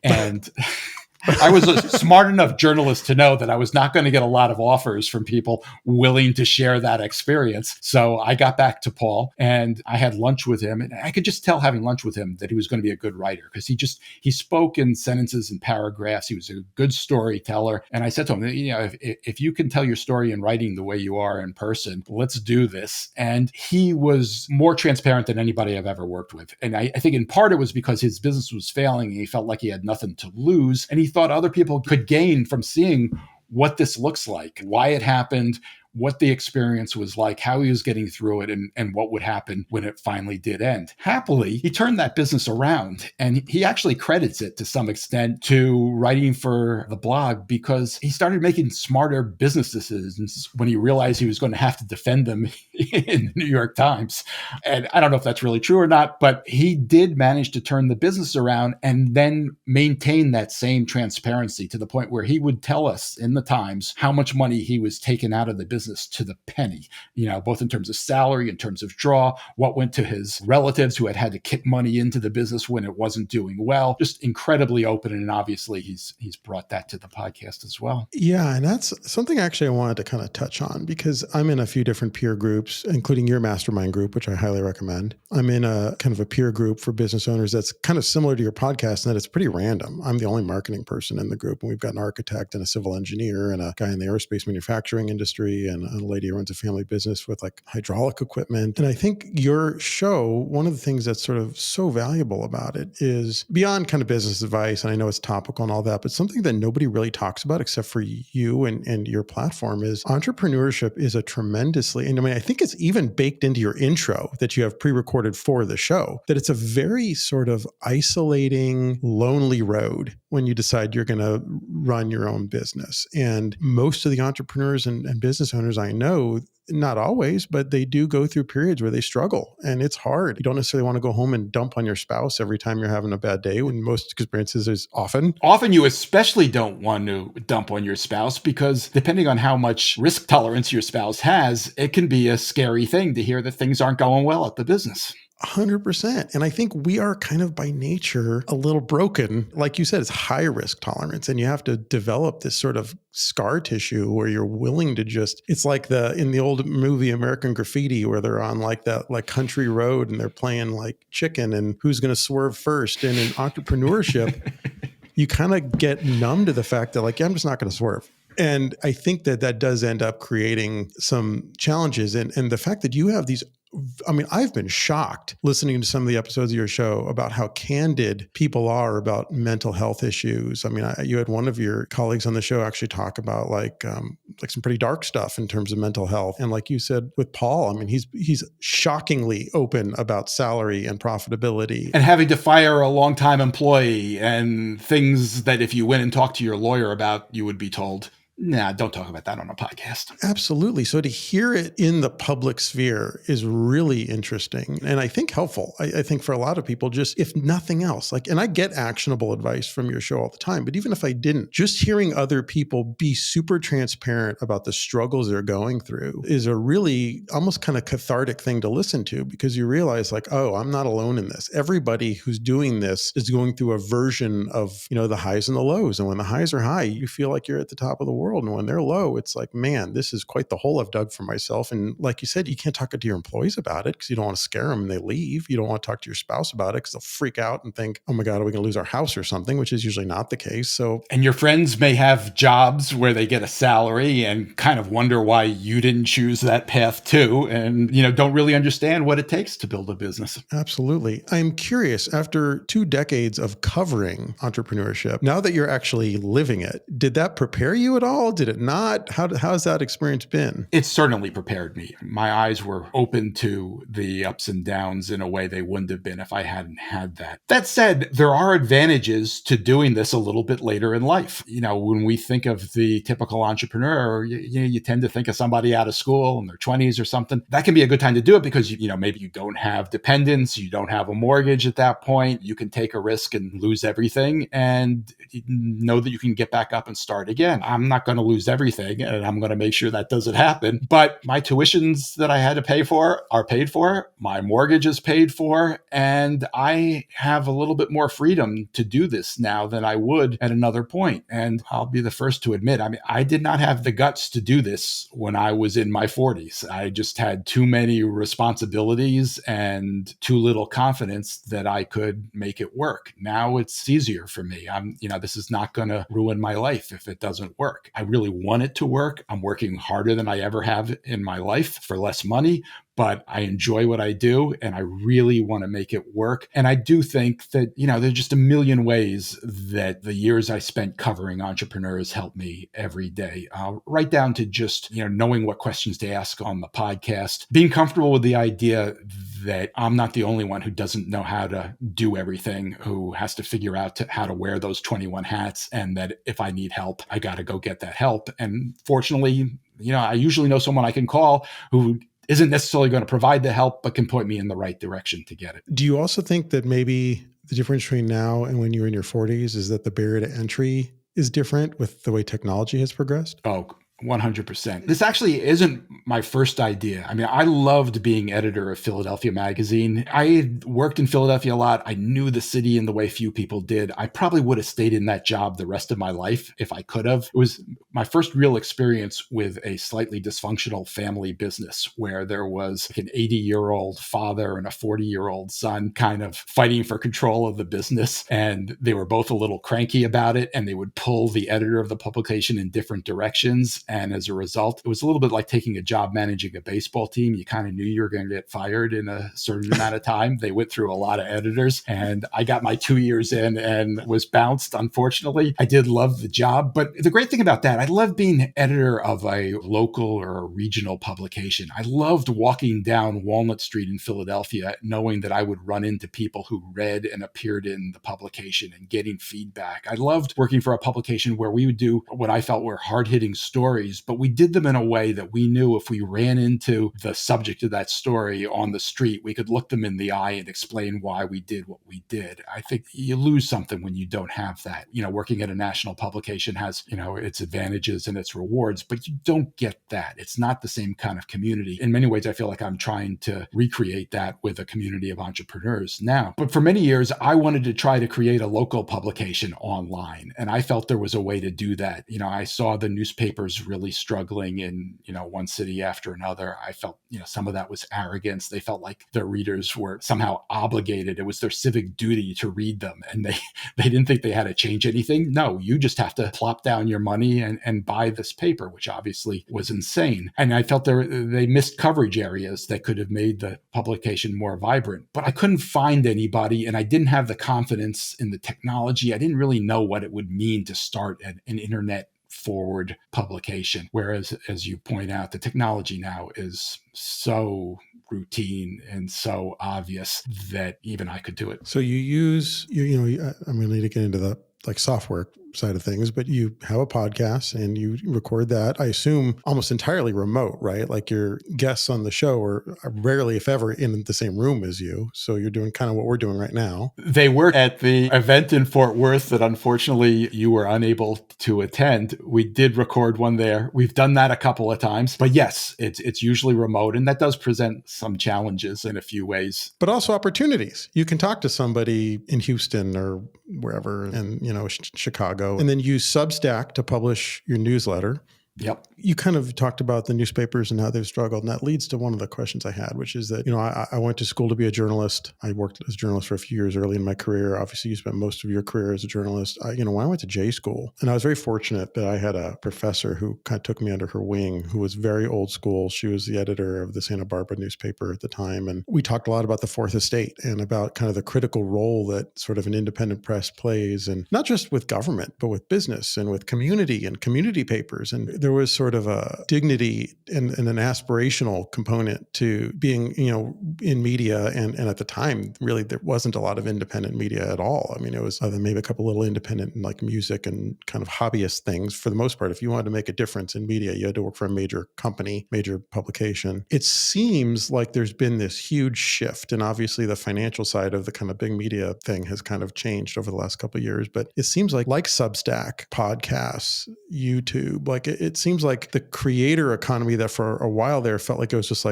And I was a smart enough journalist to know that I was not going to get a lot of offers from people willing to share that experience. So I got back to Paul and I had lunch with him. And I could just tell having lunch with him that he was going to be a good writer because he spoke in sentences and paragraphs. He was a good storyteller. And I said to him, if you can tell your story in writing the way you are in person, let's do this. And he was more transparent than anybody I've ever worked with. And I think in part it was because his business was failing and he felt like he had nothing to lose. And he thought other people could gain from seeing what this looks like, why it happened, what the experience was like, how he was getting through it, and what would happen when it finally did end. Happily, he turned that business around, and he actually credits it to some extent to writing for the blog because he started making smarter business decisions when he realized he was going to have to defend them in the New York Times. And I don't know if that's really true or not, but he did manage to turn the business around and then maintain that same transparency to the point where he would tell us in the Times how much money he was taking out of the business to the penny, both in terms of salary, in terms of draw, what went to his relatives who had to kick money into the business when it wasn't doing well. Just incredibly open. And obviously he's brought that to the podcast as well. Yeah. And that's something actually I wanted to kind of touch on because I'm in a few different peer groups, including your mastermind group, which I highly recommend. I'm in a kind of a peer group for business owners that's kind of similar to your podcast in that it's pretty random. I'm the only marketing person in the group, and we've got an architect and a civil engineer and a guy in the aerospace manufacturing industry and a lady who runs a family business with like hydraulic equipment. And I think your show, one of the things that's sort of so valuable about it is beyond kind of business advice. And I know it's topical and all that, but something that nobody really talks about except for you and your platform is entrepreneurship is a tremendously, and I mean, I think it's even baked into your intro that you have pre-recorded for the show, that it's a very sort of isolating, lonely road when you decide you're going to run your own business. And most of the entrepreneurs and business owners I know, not always, but they do go through periods where they struggle and it's hard. You don't necessarily want to go home and dump on your spouse every time you're having a bad day. In most experiences, is often you especially don't want to dump on your spouse because depending on how much risk tolerance your spouse has, it can be a scary thing to hear that things aren't going well at the business. 100%. And I think we are kind of by nature a little broken. Like you said, it's high risk tolerance. And you have to develop this sort of scar tissue where you're willing to it's like in the old movie American Graffiti, where they're on like that like country road and they're playing like chicken and who's going to swerve first. And in entrepreneurship, you kind of get numb to the fact that like, yeah, I'm just not going to swerve. And I think that does end up creating some challenges. And the fact that you have these, I mean, I've been shocked listening to some of the episodes of your show about how candid people are about mental health issues. I mean, you had one of your colleagues on the show actually talk about like some pretty dark stuff in terms of mental health. And like you said with Paul, I mean, he's shockingly open about salary and profitability. And having to fire a longtime employee and things that if you went and talked to your lawyer about, you would be told, nah, don't talk about that on a podcast. Absolutely. So to hear it in the public sphere is really interesting and I think helpful. I think for a lot of people, just if nothing else, like, and I get actionable advice from your show all the time, but even if I didn't, just hearing other people be super transparent about the struggles they're going through is a really almost kind of cathartic thing to listen to, because you realize like, oh, I'm not alone in this. Everybody who's doing this is going through a version of, the highs and the lows. And when the highs are high, you feel like you're at the top of the world. And when they're low, it's like, man, this is quite the hole I've dug for myself. And like you said, you can't talk to your employees about it because you don't want to scare them and they leave. You don't want to talk to your spouse about it because they'll freak out and think, oh my God, are we going to lose our house or something, which is usually not the case. So, and your friends may have jobs where they get a salary and kind of wonder why you didn't choose that path too. And, don't really understand what it takes to build a business. Absolutely. I'm curious, after 2 decades of covering entrepreneurship, now that you're actually living it, did that prepare you at all? Did it not? How's that experience been? It certainly prepared me. My eyes were open to the ups and downs in a way they wouldn't have been if I hadn't had that. That said, there are advantages to doing this a little bit later in life. When we think of the typical entrepreneur, you tend to think of somebody out of school in their 20s or something. That can be a good time to do it because, maybe you don't have dependents, you don't have a mortgage at that point. You can take a risk and lose everything and know that you can get back up and start again. I'm not going to lose everything and I'm going to make sure that doesn't happen. But my tuitions that I had to pay for are paid for. My mortgage is paid for. And I have a little bit more freedom to do this now than I would at another point. And I'll be the first to admit, I did not have the guts to do this when I was in my 40s. I just had too many responsibilities and too little confidence that I could make it work. Now it's easier for me. This is not going to ruin my life if it doesn't work. I really want it to work. I'm working harder than I ever have in my life for less money, but I enjoy what I do and I really want to make it work. And I do think that, there's just a million ways that the years I spent covering entrepreneurs helped me every day, right down to just, knowing what questions to ask on the podcast, being comfortable with the idea that I'm not the only one who doesn't know how to do everything, who has to figure out how to wear those 21 hats, and that if I need help, I got to go get that help. And fortunately, I usually know someone I can call who isn't necessarily going to provide the help, but can point me in the right direction to get it. Do you also think that maybe the difference between now and when you're in your 40s is that the barrier to entry is different with the way technology has progressed? Oh, 100%. This actually isn't my first idea. I loved being editor of Philadelphia Magazine. I worked in Philadelphia a lot. I knew the city in the way few people did. I probably would have stayed in that job the rest of my life if I could have. It was my first real experience with a slightly dysfunctional family business where there was like an 80-year-old father and a 40-year-old son kind of fighting for control of the business. And they were both a little cranky about it. And they would pull the editor of the publication in different directions. And as a result, it was a little bit like taking a job managing a baseball team. You kind of knew you were going to get fired in a certain amount of time. They went through a lot of editors and I got my 2 years in and was bounced, unfortunately. I did love the job. But the great thing about that, I loved being editor of a local or a regional publication. I loved walking down Walnut Street in Philadelphia, knowing that I would run into people who read and appeared in the publication and getting feedback. I loved working for a publication where we would do what I felt were hard-hitting stories stories, but we did them in a way that we knew if we ran into the subject of that story on the street, we could look them in the eye and explain why we did what we did. I think you lose something when you don't have that. Working at a national publication has, its advantages and its rewards, but you don't get that. It's not the same kind of community. In many ways, I feel like I'm trying to recreate that with a community of entrepreneurs now. But for many years, I wanted to try to create a local publication online. And I felt there was a way to do that. I saw the newspapers really struggling in, one city after another. I felt, some of that was arrogance. They felt like their readers were somehow obligated. It was their civic duty to read them. And they didn't think they had to change anything. No, you just have to plop down your money and buy this paper, which obviously was insane. And I felt they missed coverage areas that could have made the publication more vibrant. But I couldn't find anybody, and I didn't have the confidence in the technology. I didn't really know what it would mean to start an internet forward publication. Whereas, as you point out, the technology now is so routine and so obvious that even I could do it. So you use, I'm going to need to get into the software side of things, but you have a podcast and you record that, I assume, almost entirely remote, right? Like your guests on the show are rarely, if ever, in the same room as you. So you're doing kind of what we're doing right now. They were at the event in Fort Worth that unfortunately you were unable to attend. We did record one there. We've done that a couple of times, but yes, it's usually remote, and that does present some challenges in a few ways. But also opportunities. You can talk to somebody in Houston or wherever, and Chicago, and then use Substack to publish your newsletter. Yep. You kind of talked about the newspapers and how they've struggled. And that leads to one of the questions I had, which is that, I went to school to be a journalist. I worked as a journalist for a few years early in my career. Obviously, you spent most of your career as a journalist. I went to J school, and I was very fortunate that I had a professor who kind of took me under her wing, who was very old school. She was the editor of the Santa Barbara newspaper at the time. And we talked a lot about the Fourth Estate and about kind of the critical role that sort of an independent press plays, and not just with government, but with business and with community and community papers. And there was sort of a dignity and an aspirational component to being, in media. And at the time, really, there wasn't a lot of independent media at all. I mean, it was maybe a couple little independent music and kind of hobbyist things. For the most part, if you wanted to make a difference in media, you had to work for a major company, major publication. It seems like there's been this huge shift. And obviously the financial side of the kind of big media thing has kind of changed over the last couple of years. But it seems like Substack, podcasts, YouTube, it seems like the creator economy that for a while there felt like it was just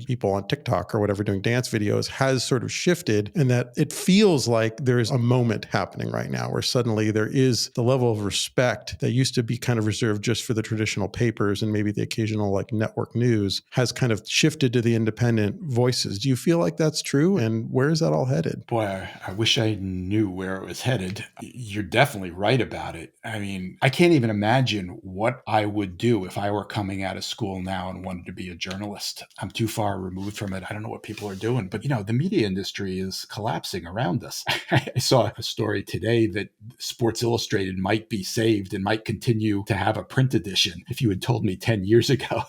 people on TikTok or whatever doing dance videos has sort of shifted, and that it feels like there's a moment happening right now where suddenly there is the level of respect that used to be kind of reserved just for the traditional papers and maybe the occasional network news has kind of shifted to the independent voices. Do you feel like that's true? And where is that all headed? Boy, I wish I knew where it was headed. You're definitely right about it. I mean, I can't even imagine what I would do if I were coming out of school now and wanted to be a journalist. I'm too far removed from it. I don't know what people are doing, but the media industry is collapsing around us. I saw a story today that Sports Illustrated might be saved and might continue to have a print edition. If you had told me 10 years ago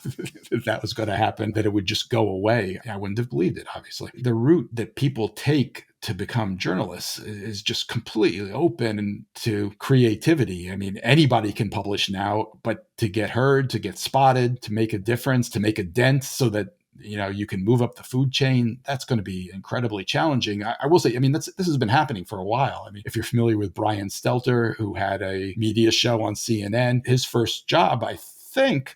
that was going to happen, that it would just go away, I wouldn't have believed it, obviously. The route that people take to become journalists is just completely open to creativity. I mean, anybody can publish now, but to get heard, to get spotted, to make a difference, to make a dent so that you can move up the food chain, that's going to be incredibly challenging. I will say, this has been happening for a while. I mean, if you're familiar with Brian Stelter, who had a media show on CNN, his first job,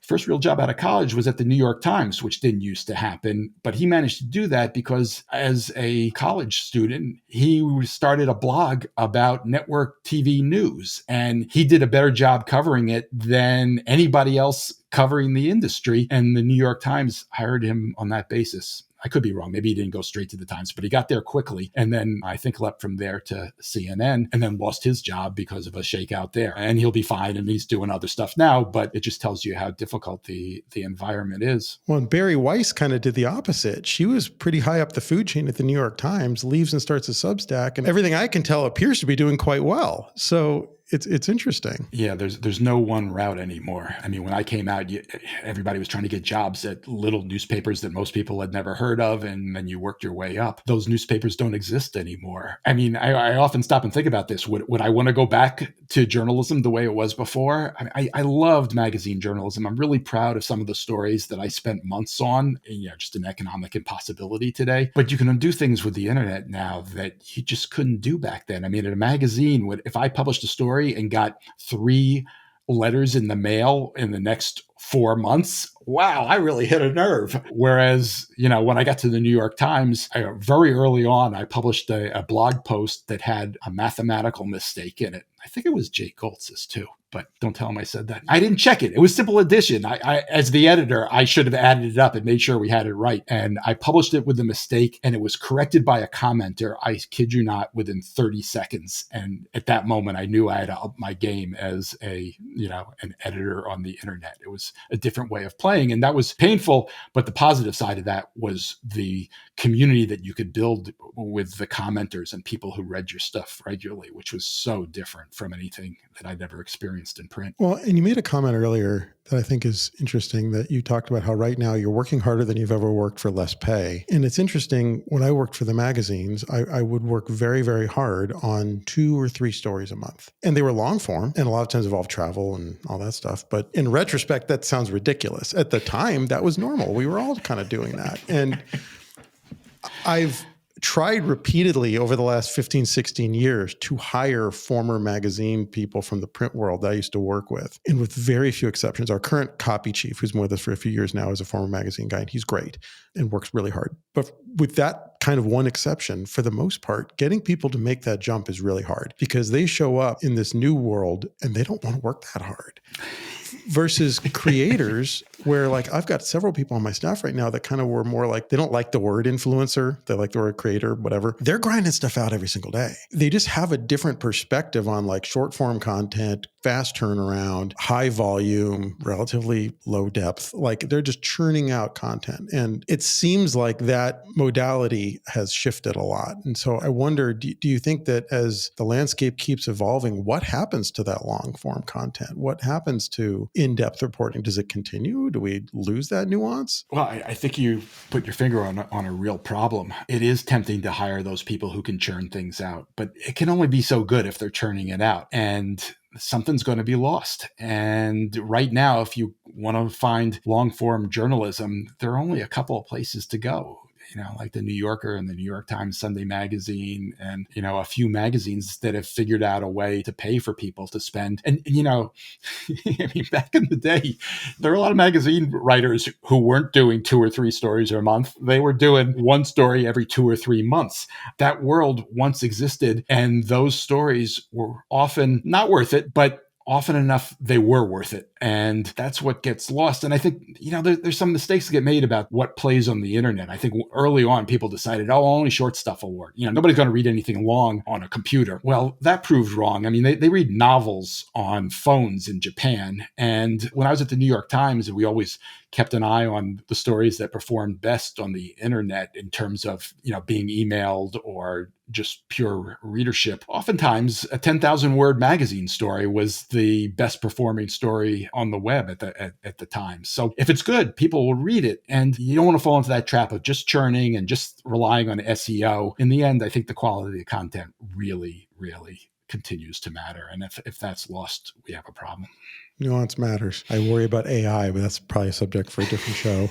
first real job out of college was at the New York Times, which didn't used to happen. But he managed to do that because as a college student, he started a blog about network TV news. And he did a better job covering it than anybody else covering the industry. And the New York Times hired him on that basis. I could be wrong. Maybe he didn't go straight to the Times, but he got there quickly. And then I think leapt from there to CNN and then lost his job because of a shakeout there. And he'll be fine. And he's doing other stuff now, but it just tells you how difficult the environment is. Well, and Barry Weiss kind of did the opposite. She was pretty high up the food chain at the New York Times, leaves and starts a Substack. And everything I can tell appears to be doing quite well. So it's interesting. Yeah, there's no one route anymore. I mean, when I came out, everybody was trying to get jobs at little newspapers that most people had never heard of, and then you worked your way up. Those newspapers don't exist anymore. I mean, I often stop and think about this. Would I want to go back to journalism the way it was before? I loved magazine journalism. I'm really proud of some of the stories that I spent months on, just an economic impossibility today. But you can do things with the internet now that you just couldn't do back then. I mean, in a magazine, if I published a story and got 3 letters in the mail in the next 4 months, wow, I really hit a nerve. Whereas, when I got to the New York Times, very early on, I published a blog post that had a mathematical mistake in it. I think it was Jay Goltz's too, but don't tell him I said that. I didn't check it. It was simple addition. I as the editor, I should have added it up and made sure we had it right. And I published it with a mistake, and it was corrected by a commenter, I kid you not, within 30 seconds. And at that moment, I knew I had to up my game as an editor on the internet. It was a different way of playing, and that was painful. But the positive side of that was the community that you could build with the commenters and people who read your stuff regularly, which was so different from anything that I'd ever experienced in print. Well, and you made a comment earlier that I think is interesting, that you talked about how right now you're working harder than you've ever worked for less pay. And it's interesting, when I worked for the magazines, I would work very, very hard on 2 or 3 stories a month. And they were long form and a lot of times involved travel and all that stuff. But in retrospect, that sounds ridiculous. At the time, that was normal. We were all kind of doing that. And I've tried repeatedly over the last 15, 16 years to hire former magazine people from the print world that I used to work with. And with very few exceptions, our current copy chief, who's been with us for a few years now, is a former magazine guy, and he's great and works really hard. But with that kind of one exception, for the most part, getting people to make that jump is really hard, because they show up in this new world and they don't want to work that hard. Versus creators, where I've got several people on my staff right now that kind of were more like, they don't like the word influencer, they like the word creator, whatever. They're grinding stuff out every single day. They just have a different perspective on short form content, fast turnaround, high volume, relatively low depth. They're just churning out content. And it seems like that modality has shifted a lot. And so I wonder, do you think that as the landscape keeps evolving, what happens to that long form content? What happens to in-depth reporting? Does it continue? Do we lose that nuance? Well, I think you put your finger on a real problem. It is tempting to hire those people who can churn things out, but it can only be so good if they're churning it out. And something's going to be lost. And right now, if you want to find long form journalism, there are only a couple of places to go. Like the New Yorker and the New York Times Sunday Magazine, and, a few magazines that have figured out a way to pay for people to spend. And, I mean, back in the day, there were a lot of magazine writers who weren't doing 2 or 3 stories a month. They were doing 1 story every 2 or 3 months. That world once existed, and those stories were often not worth it, but often enough, they were worth it. And that's what gets lost. And I think, there's some mistakes that get made about what plays on the internet. I think early on, people decided, only short stuff will work. Nobody's going to read anything long on a computer. Well, that proved wrong. I mean, they read novels on phones in Japan. And when I was at the New York Times, we always kept an eye on the stories that performed best on the internet in terms of, being emailed or just pure readership. Oftentimes, a 10,000 word magazine story was the best performing story on the web at the time. So if it's good, people will read it. And you don't want to fall into that trap of just churning and just relying on SEO. In the end, I think the quality of content really, really continues to matter. And if that's lost, we have a problem. Nuance matters. I worry about AI, but that's probably a subject for a different show.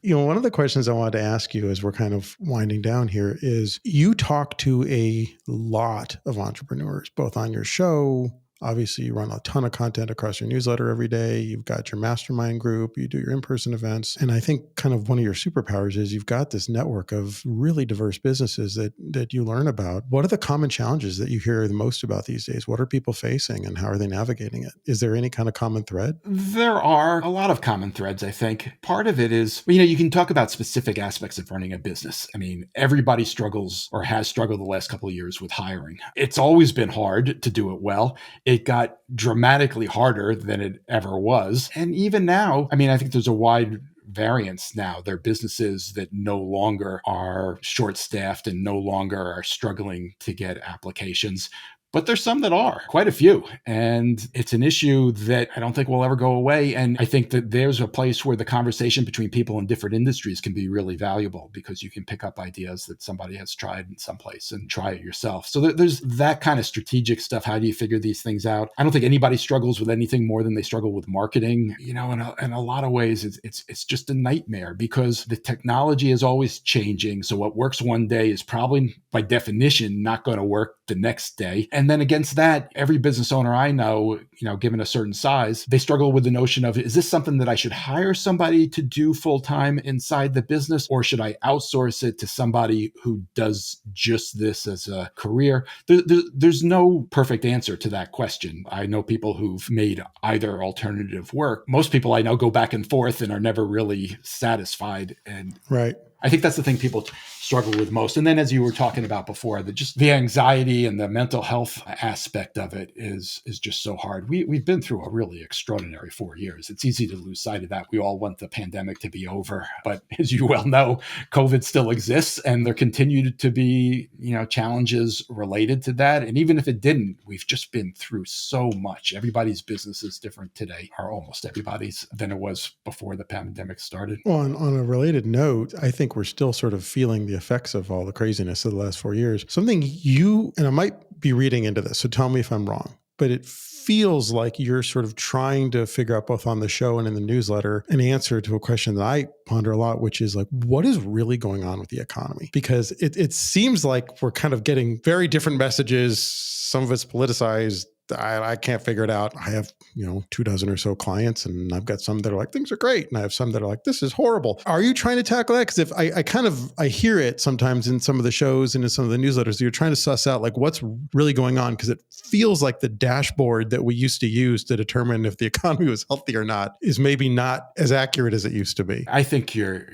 One of the questions I wanted to ask you as we're kind of winding down here is, you talk to a lot of entrepreneurs, both on your show. Obviously, you run a ton of content across your newsletter every day. You've got your mastermind group. You do your in-person events. And I think kind of one of your superpowers is you've got this network of really diverse businesses that you learn about. What are the common challenges that you hear the most about these days? What are people facing and how are they navigating it? Is there any kind of common thread? There are a lot of common threads, I think. Part of it is, you can talk about specific aspects of running a business. I mean, everybody struggles or has struggled the last couple of years with hiring. It's always been hard to do it well. It got dramatically harder than it ever was. And even now, I think there's a wide variance now. There are businesses that no longer are short-staffed and no longer are struggling to get applications. but there's some that are, quite a few. And it's an issue that I don't think will ever go away. And I think that there's a place where the conversation between people in different industries can be really valuable, because you can pick up ideas that somebody has tried in some place and try it yourself. So there's that kind of strategic stuff. How do you figure these things out? I don't think anybody struggles with anything more than they struggle with marketing. In a lot of ways, it's just a nightmare, because the technology is always changing. So what works one day is probably by definition not going to work the next day. And then against that, every business owner I know, given a certain size, they struggle with the notion of, is this something that I should hire somebody to do full time inside the business, or should I outsource it to somebody who does just this as a career? There's no perfect answer to that question. I know people who've made either alternative work. Most people I know go back and forth and are never really satisfied. And right. I think that's the thing people struggle with most. And then, as you were talking about before, the anxiety and the mental health aspect of it is just so hard. We've been through a really extraordinary 4 years. It's easy to lose sight of that. We all want the pandemic to be over, but as you well know, COVID still exists, and there continue to be challenges related to that. And even if it didn't, we've just been through so much. Everybody's business is different today, or almost everybody's, than it was before the pandemic started. Well, on a related note, I think we're still sort of feeling the effects of all the craziness of the last 4 years. Something and I might be reading into this, so tell me if I'm wrong, but it feels like you're sort of trying to figure out, both on the show and in the newsletter, an answer to a question that I ponder a lot, which is like, what is really going on with the economy? Because it seems like we're kind of getting very different messages. Some of it's politicized. I can't figure it out. I have, 24 or so clients, and I've got some that are like, things are great. And I have some that are like, this is horrible. Are you trying to tackle that? Because if I hear it sometimes in some of the shows and in some of the newsletters, you're trying to suss out like what's really going on, because it feels like the dashboard that we used to use to determine if the economy was healthy or not is maybe not as accurate as it used to be. I think you're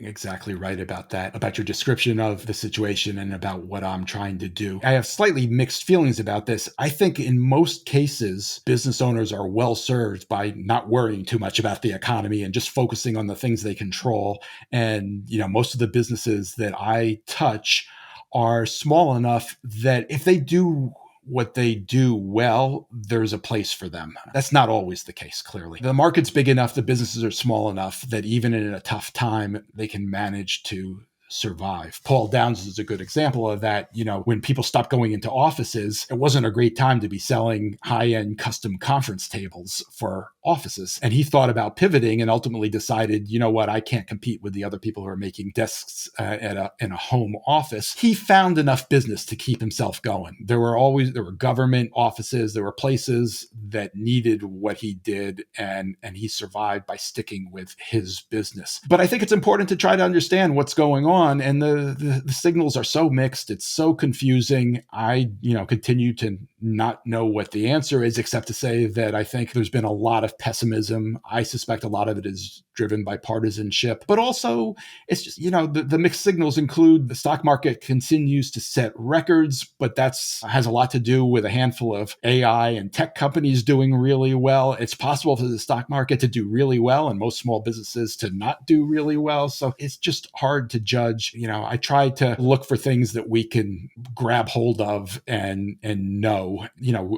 exactly right about that, about your description of the situation and about what I'm trying to do. I have slightly mixed feelings about this. I think in most cases, business owners are well served by not worrying too much about the economy and just focusing on the things they control. And, most of the businesses that I touch are small enough that if they do what they do well, there's a place for them. That's not always the case, clearly. The market's big enough, the businesses are small enough that even in a tough time, they can manage to survive. Paul Downs is a good example of that. When people stopped going into offices, it wasn't a great time to be selling high-end custom conference tables for offices. And he thought about pivoting and ultimately decided, I can't compete with the other people who are making desks in a home office. He found enough business to keep himself going. There were government offices, there were places that needed what he did, and he survived by sticking with his business. But I think it's important to try to understand what's going on. And the signals are so mixed. It's so confusing. I, continue to not know what the answer is, except to say that I think there's been a lot of pessimism. I suspect a lot of it is driven by partisanship, but also it's just, the mixed signals include the stock market continues to set records, but has a lot to do with a handful of AI and tech companies doing really well. It's possible for the stock market to do really well and most small businesses to not do really well. So it's just hard to judge. I try to look for things that we can grab hold of and know.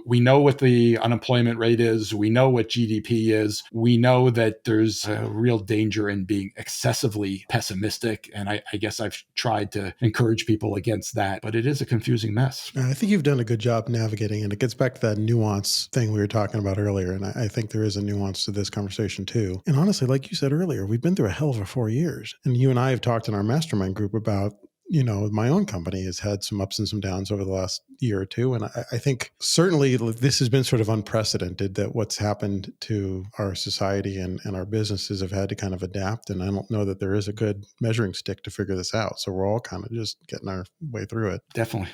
We know what the unemployment rate is. We know what GDP is. We know that there's a real danger in being excessively pessimistic. And I guess I've tried to encourage people against that, but it is a confusing mess. I think you've done a good job navigating, and it gets back to that nuance thing we were talking about earlier. And I think there is a nuance to this conversation too. And honestly, like you said earlier, we've been through a hell of a 4 years. And you and I have talked in our mastermind group about, my own company has had some ups and some downs over the last year or two. And I think certainly this has been sort of unprecedented, that what's happened to our society and our businesses have had to kind of adapt. And I don't know that there is a good measuring stick to figure this out. So we're all kind of just getting our way through it. Definitely.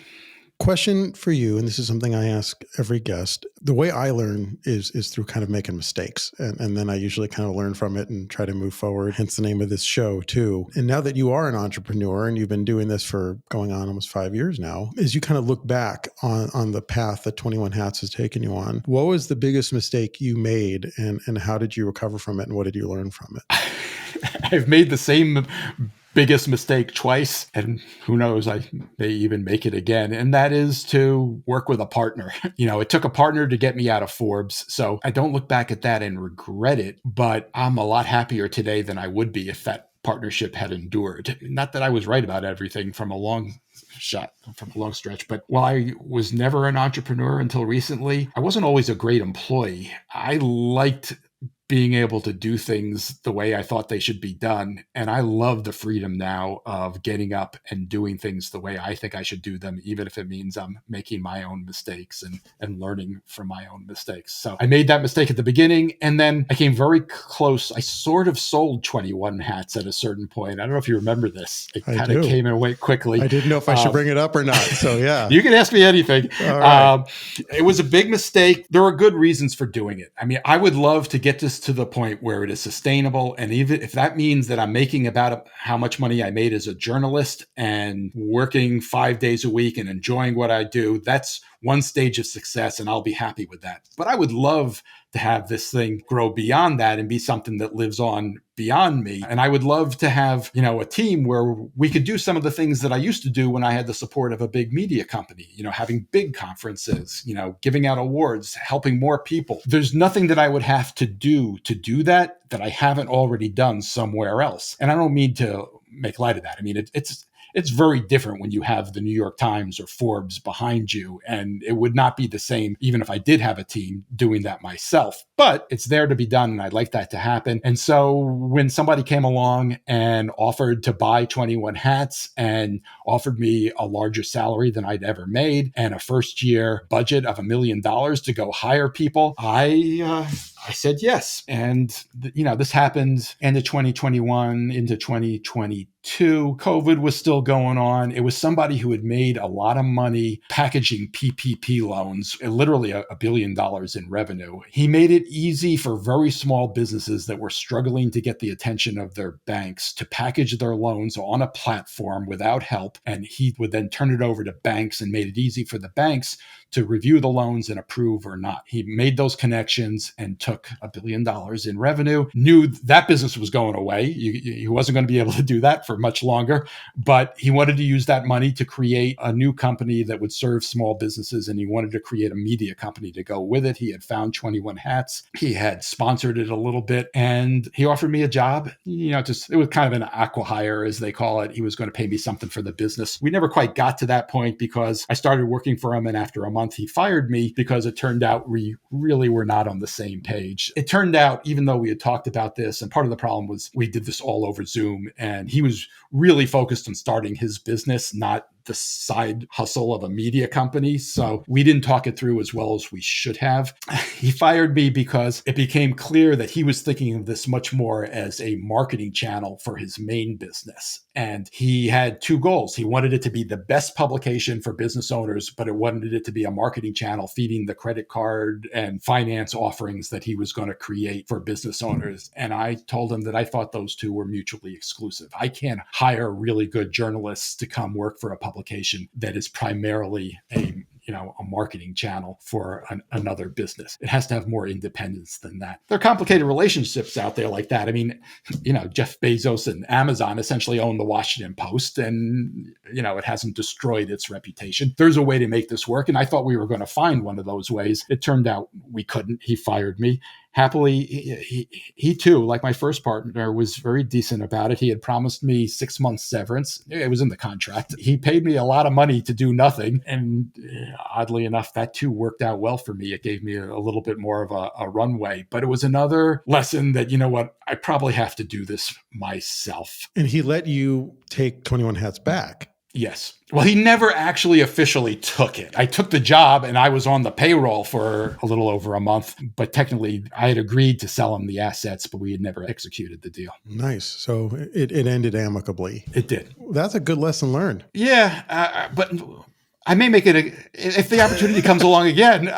Question for you, and this is something I ask every guest. The way I learn is through kind of making mistakes. And then I usually kind of learn from it and try to move forward, hence the name of this show too. And now that you are an entrepreneur and you've been doing this for going on almost 5 years now, as you kind of look back on the path that 21 Hats has taken you on, what was the biggest mistake you made, and how did you recover from it, and what did you learn from it? I've made the same biggest mistake twice, and who knows, I may even make it again. And that is to work with a partner. It took a partner to get me out of Forbes. So I don't look back at that and regret it, but I'm a lot happier today than I would be if that partnership had endured. Not that I was right about everything from a long stretch, but while I was never an entrepreneur until recently, I wasn't always a great employee. I liked being able to do things the way I thought they should be done. And I love the freedom now of getting up and doing things the way I think I should do them, even if it means I'm making my own mistakes and learning from my own mistakes. So I made that mistake at the beginning, and then I came very close. I sort of sold 21 hats at a certain point. I don't know if you remember this. It kind of came and went quickly. I didn't know if I should bring it up or not. So yeah. You can ask me anything. All right. It was a big mistake. There are good reasons for doing it. I mean, I would love to get this to the point where it is sustainable. And even if that means that I'm making about how much money I made as a journalist and working 5 days a week and enjoying what I do, that's one stage of success, and I'll be happy with that. But I would love to have this thing grow beyond that and be something that lives on beyond me. And I would love to have, a team where we could do some of the things that I used to do when I had the support of a big media company, having big conferences, giving out awards, helping more people. There's nothing that I would have to do that I haven't already done somewhere else. And I don't mean to make light of that. I mean, it's very different when you have the New York Times or Forbes behind you, and it would not be the same even if I did have a team doing that myself. But it's there to be done, and I'd like that to happen. And so when somebody came along and offered to buy 21 hats and offered me a larger salary than I'd ever made and a first year budget of $1 million to go hire people, I said yes. And, this happened end of 2021 into 2022. COVID was still going on. It was somebody who had made a lot of money packaging PPP loans, literally $1 billion in revenue. He made it easy for very small businesses that were struggling to get the attention of their banks to package their loans on a platform without help. And he would then turn it over to banks and made it easy for the banks to review the loans and approve or not. He made those connections and took $1 billion in revenue, knew that business was going away. He wasn't going to be able to do that for much longer, but he wanted to use that money to create a new company that would serve small businesses, and he wanted to create a media company to go with it. He had found 21 hats. He had sponsored it a little bit, and he offered me a job. It was kind of an acqui-hire, as they call it. He was going to pay me something for the business. We never quite got to that point because I started working for him, and after a month, he fired me because it turned out we really were not on the same page. It turned out, even though we had talked about this, and part of the problem was we did this all over Zoom, and he was really focused on starting his business, not the side hustle of a media company. So we didn't talk it through as well as we should have. He fired me because it became clear that he was thinking of this much more as a marketing channel for his main business. And he had two goals. He wanted it to be the best publication for business owners, but it wanted it to be a marketing channel feeding the credit card and finance offerings that he was going to create for business owners. And I told him that I thought those two were mutually exclusive. I can't hire really good journalists to come work for a publication that is primarily a marketing channel for another business. It has to have more independence than that. There are complicated relationships out there like that. I mean, Jeff Bezos and Amazon essentially own the Washington Post, and, it hasn't destroyed its reputation. There's a way to make this work, and I thought we were going to find one of those ways. It turned out we couldn't. He fired me. Happily, he too, like my first partner, was very decent about it. He had promised me 6 months severance. It was in the contract. He paid me a lot of money to do nothing. And oddly enough, that too worked out well for me. It gave me a little bit more of a runway. But it was another lesson that, I probably have to do this myself. And he let you take 21 hats back. Yes. Well, he never actually officially took it. I took the job and I was on the payroll for a little over a month, but technically I had agreed to sell him the assets, but we had never executed the deal. Nice. So it ended amicably. It did. That's a good lesson learned. Yeah. But I may make it, if the opportunity comes along again,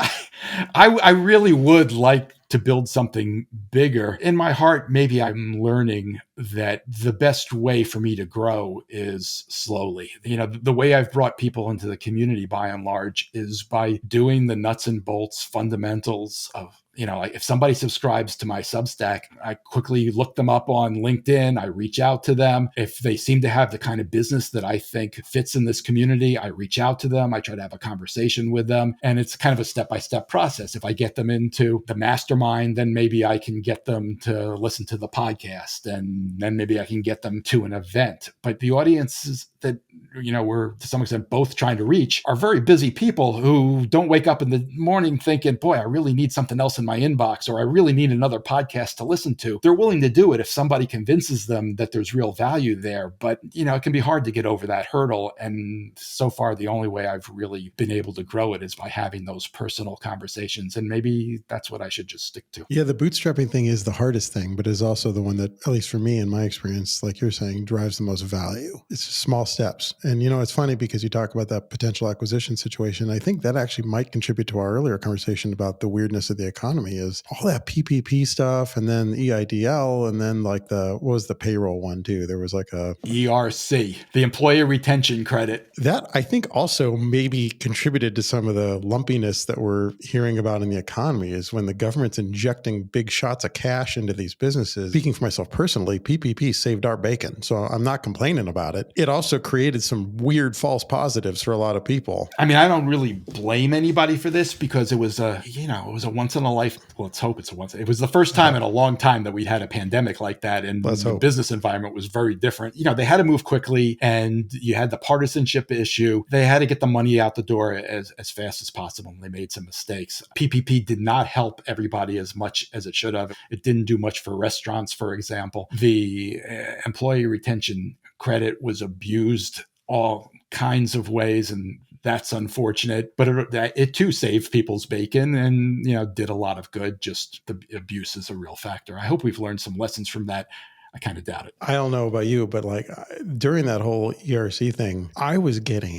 I really would like to build something bigger. In my heart, maybe I'm learning that the best way for me to grow is slowly. The way I've brought people into the community by and large is by doing the nuts and bolts fundamentals of Like if somebody subscribes to my Substack, I quickly look them up on LinkedIn. I reach out to them. If they seem to have the kind of business that I think fits in this community, I reach out to them. I try to have a conversation with them. And it's kind of a step-by-step process. If I get them into the mastermind, then maybe I can get them to listen to the podcast, and then maybe I can get them to an event. But the audiences that we're to some extent both trying to reach are very busy people who don't wake up in the morning thinking, boy, I really need something else in my inbox, or I really need another podcast to listen to. They're willing to do it if somebody convinces them that there's real value there. But, it can be hard to get over that hurdle. And so far, the only way I've really been able to grow it is by having those personal conversations. And maybe that's what I should just stick to. Yeah, the bootstrapping thing is the hardest thing, but is also the one that, at least for me in my experience, like you're saying, drives the most value. It's just small steps. And, it's funny because you talk about that potential acquisition situation. I think that actually might contribute to our earlier conversation about the weirdness of the economy is all that PPP stuff, and then EIDL, and then like what was the payroll one too? There was like a ERC, the employee retention credit. That I think also maybe contributed to some of the lumpiness that we're hearing about in the economy is when the government's injecting big shots of cash into these businesses. Speaking for myself personally, PPP saved our bacon. So I'm not complaining about it. It also created some weird false positives for a lot of people. I mean, I don't really blame anybody for this because it was it was a once in a life. Well, let's hope it was the first time in a long time that we'd had a pandemic like that. And the business environment was very different. They had to move quickly, and you had the partisanship issue. They had to get the money out the door as fast as possible. And they made some mistakes. PPP did not help everybody as much as it should have. It didn't do much for restaurants, for example. The employee retention credit was abused all kinds of ways, and that's unfortunate. But it too saved people's bacon and did a lot of good. Just the abuse is a real factor. I hope we've learned some lessons from that. I kind of doubt it. I don't know about you, but like during that whole ERC thing, I was getting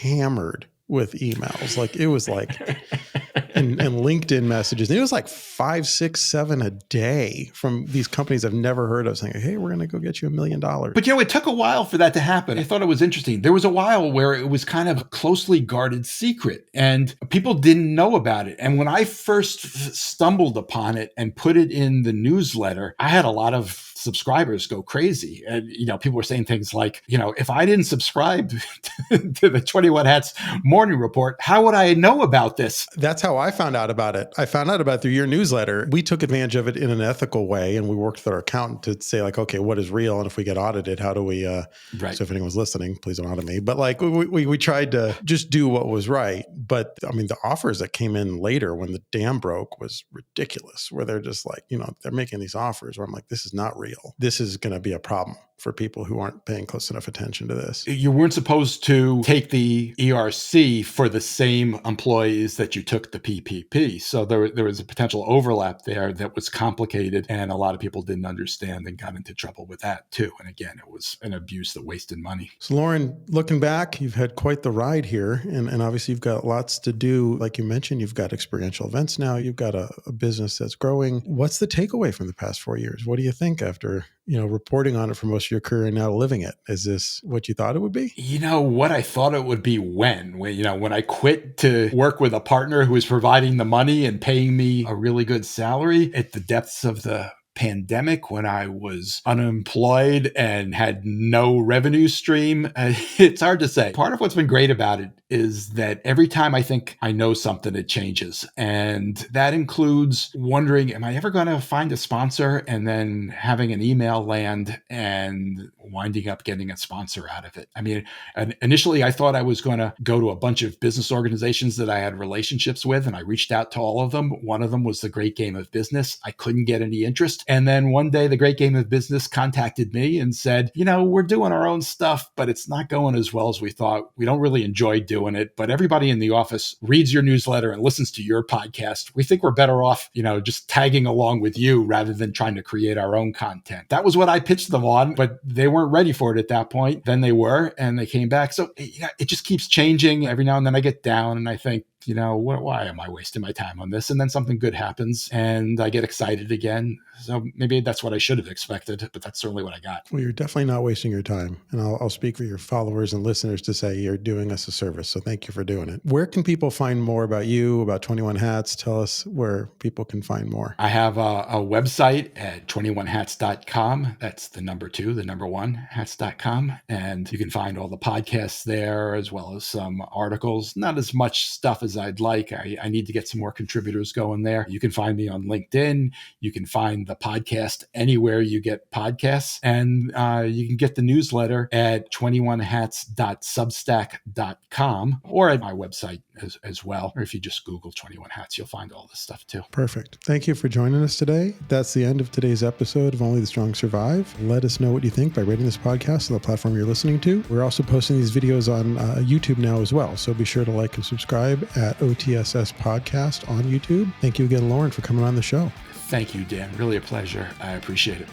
hammered with emails. Like it was like and LinkedIn messages. And it was like 5, 6, 7 a day from these companies I've never heard of saying, hey, we're going to go get you $1 million. But it took a while for that to happen. I thought it was interesting. There was a while where it was kind of a closely guarded secret and people didn't know about it. And when I first stumbled upon it and put it in the newsletter, I had a lot of subscribers go crazy. And, people were saying things like, if I didn't subscribe to the 21 Hats morning report, how would I know about this? That's how I found out about it. I found out about it through your newsletter. We took advantage of it in an ethical way. And we worked with our accountant to say like, okay, what is real? And if we get audited, how do we, right. So if anyone's listening, please don't audit me. But like we tried to just do what was right. But I mean, the offers that came in later when the dam broke was ridiculous, where they're just like, they're making these offers where I'm like, this is not real. This is going to be a problem for people who aren't paying close enough attention to this. You weren't supposed to take the ERC for the same employees that you took the PPP. So there was a potential overlap there that was complicated, and a lot of people didn't understand and got into trouble with that too. And again, it was an abuse that wasted money. So Loren, looking back, you've had quite the ride here, and obviously you've got lots to do. Like you mentioned, you've got experiential events now. You've got a business that's growing. What's the takeaway from the past 4 years? What do you think after reporting on it for most of your career and now living it? Is this what you thought it would be? What I thought it would be when I quit to work with a partner who was providing the money and paying me a really good salary at the depths of the pandemic, when I was unemployed and had no revenue stream. It's hard to say. Part of what's been great about it is that every time I think I know something, it changes. And that includes wondering, am I ever going to find a sponsor? And then having an email land and winding up getting a sponsor out of it. I mean, initially I thought I was going to go to a bunch of business organizations that I had relationships with, and I reached out to all of them. One of them was the Great Game of Business. I couldn't get any interest. And then one day the Great Game of Business contacted me and said, we're doing our own stuff, but it's not going as well as we thought. We don't really enjoy doing it, but everybody in the office reads your newsletter and listens to your podcast. We think we're better off, just tagging along with you rather than trying to create our own content. That was what I pitched them on, but they weren't ready for it at that point. Then they were, and they came back. So it just keeps changing. Every now and then I get down and I think, why am I wasting my time on this? And then something good happens and I get excited again. So maybe that's what I should have expected, but that's certainly what I got. Well, you're definitely not wasting your time. And I'll speak for your followers and listeners to say you're doing us a service. So thank you for doing it. Where can people find more about you, about 21 Hats? Tell us where people can find more. I have a website at 21hats.com. That's the number 2, the number 1, hats.com. And you can find all the podcasts there, as well as some articles. Not as much stuff as I'd like. I need to get some more contributors going there. You can find me on LinkedIn. You can find the podcast anywhere you get podcasts. And you can get the newsletter at 21hats.substack.com or at my website as well. Or if you just Google 21 Hats, you'll find all this stuff too. Perfect. Thank you for joining us today. That's the end of today's episode of Only the Strong Survive. Let us know what you think by rating this podcast on the platform you're listening to. We're also posting these videos on YouTube now as well. So be sure to like and subscribe at OTSS Podcast on YouTube. Thank you again, Loren, for coming on the show. Thank you, Dan. Really a pleasure. I appreciate it.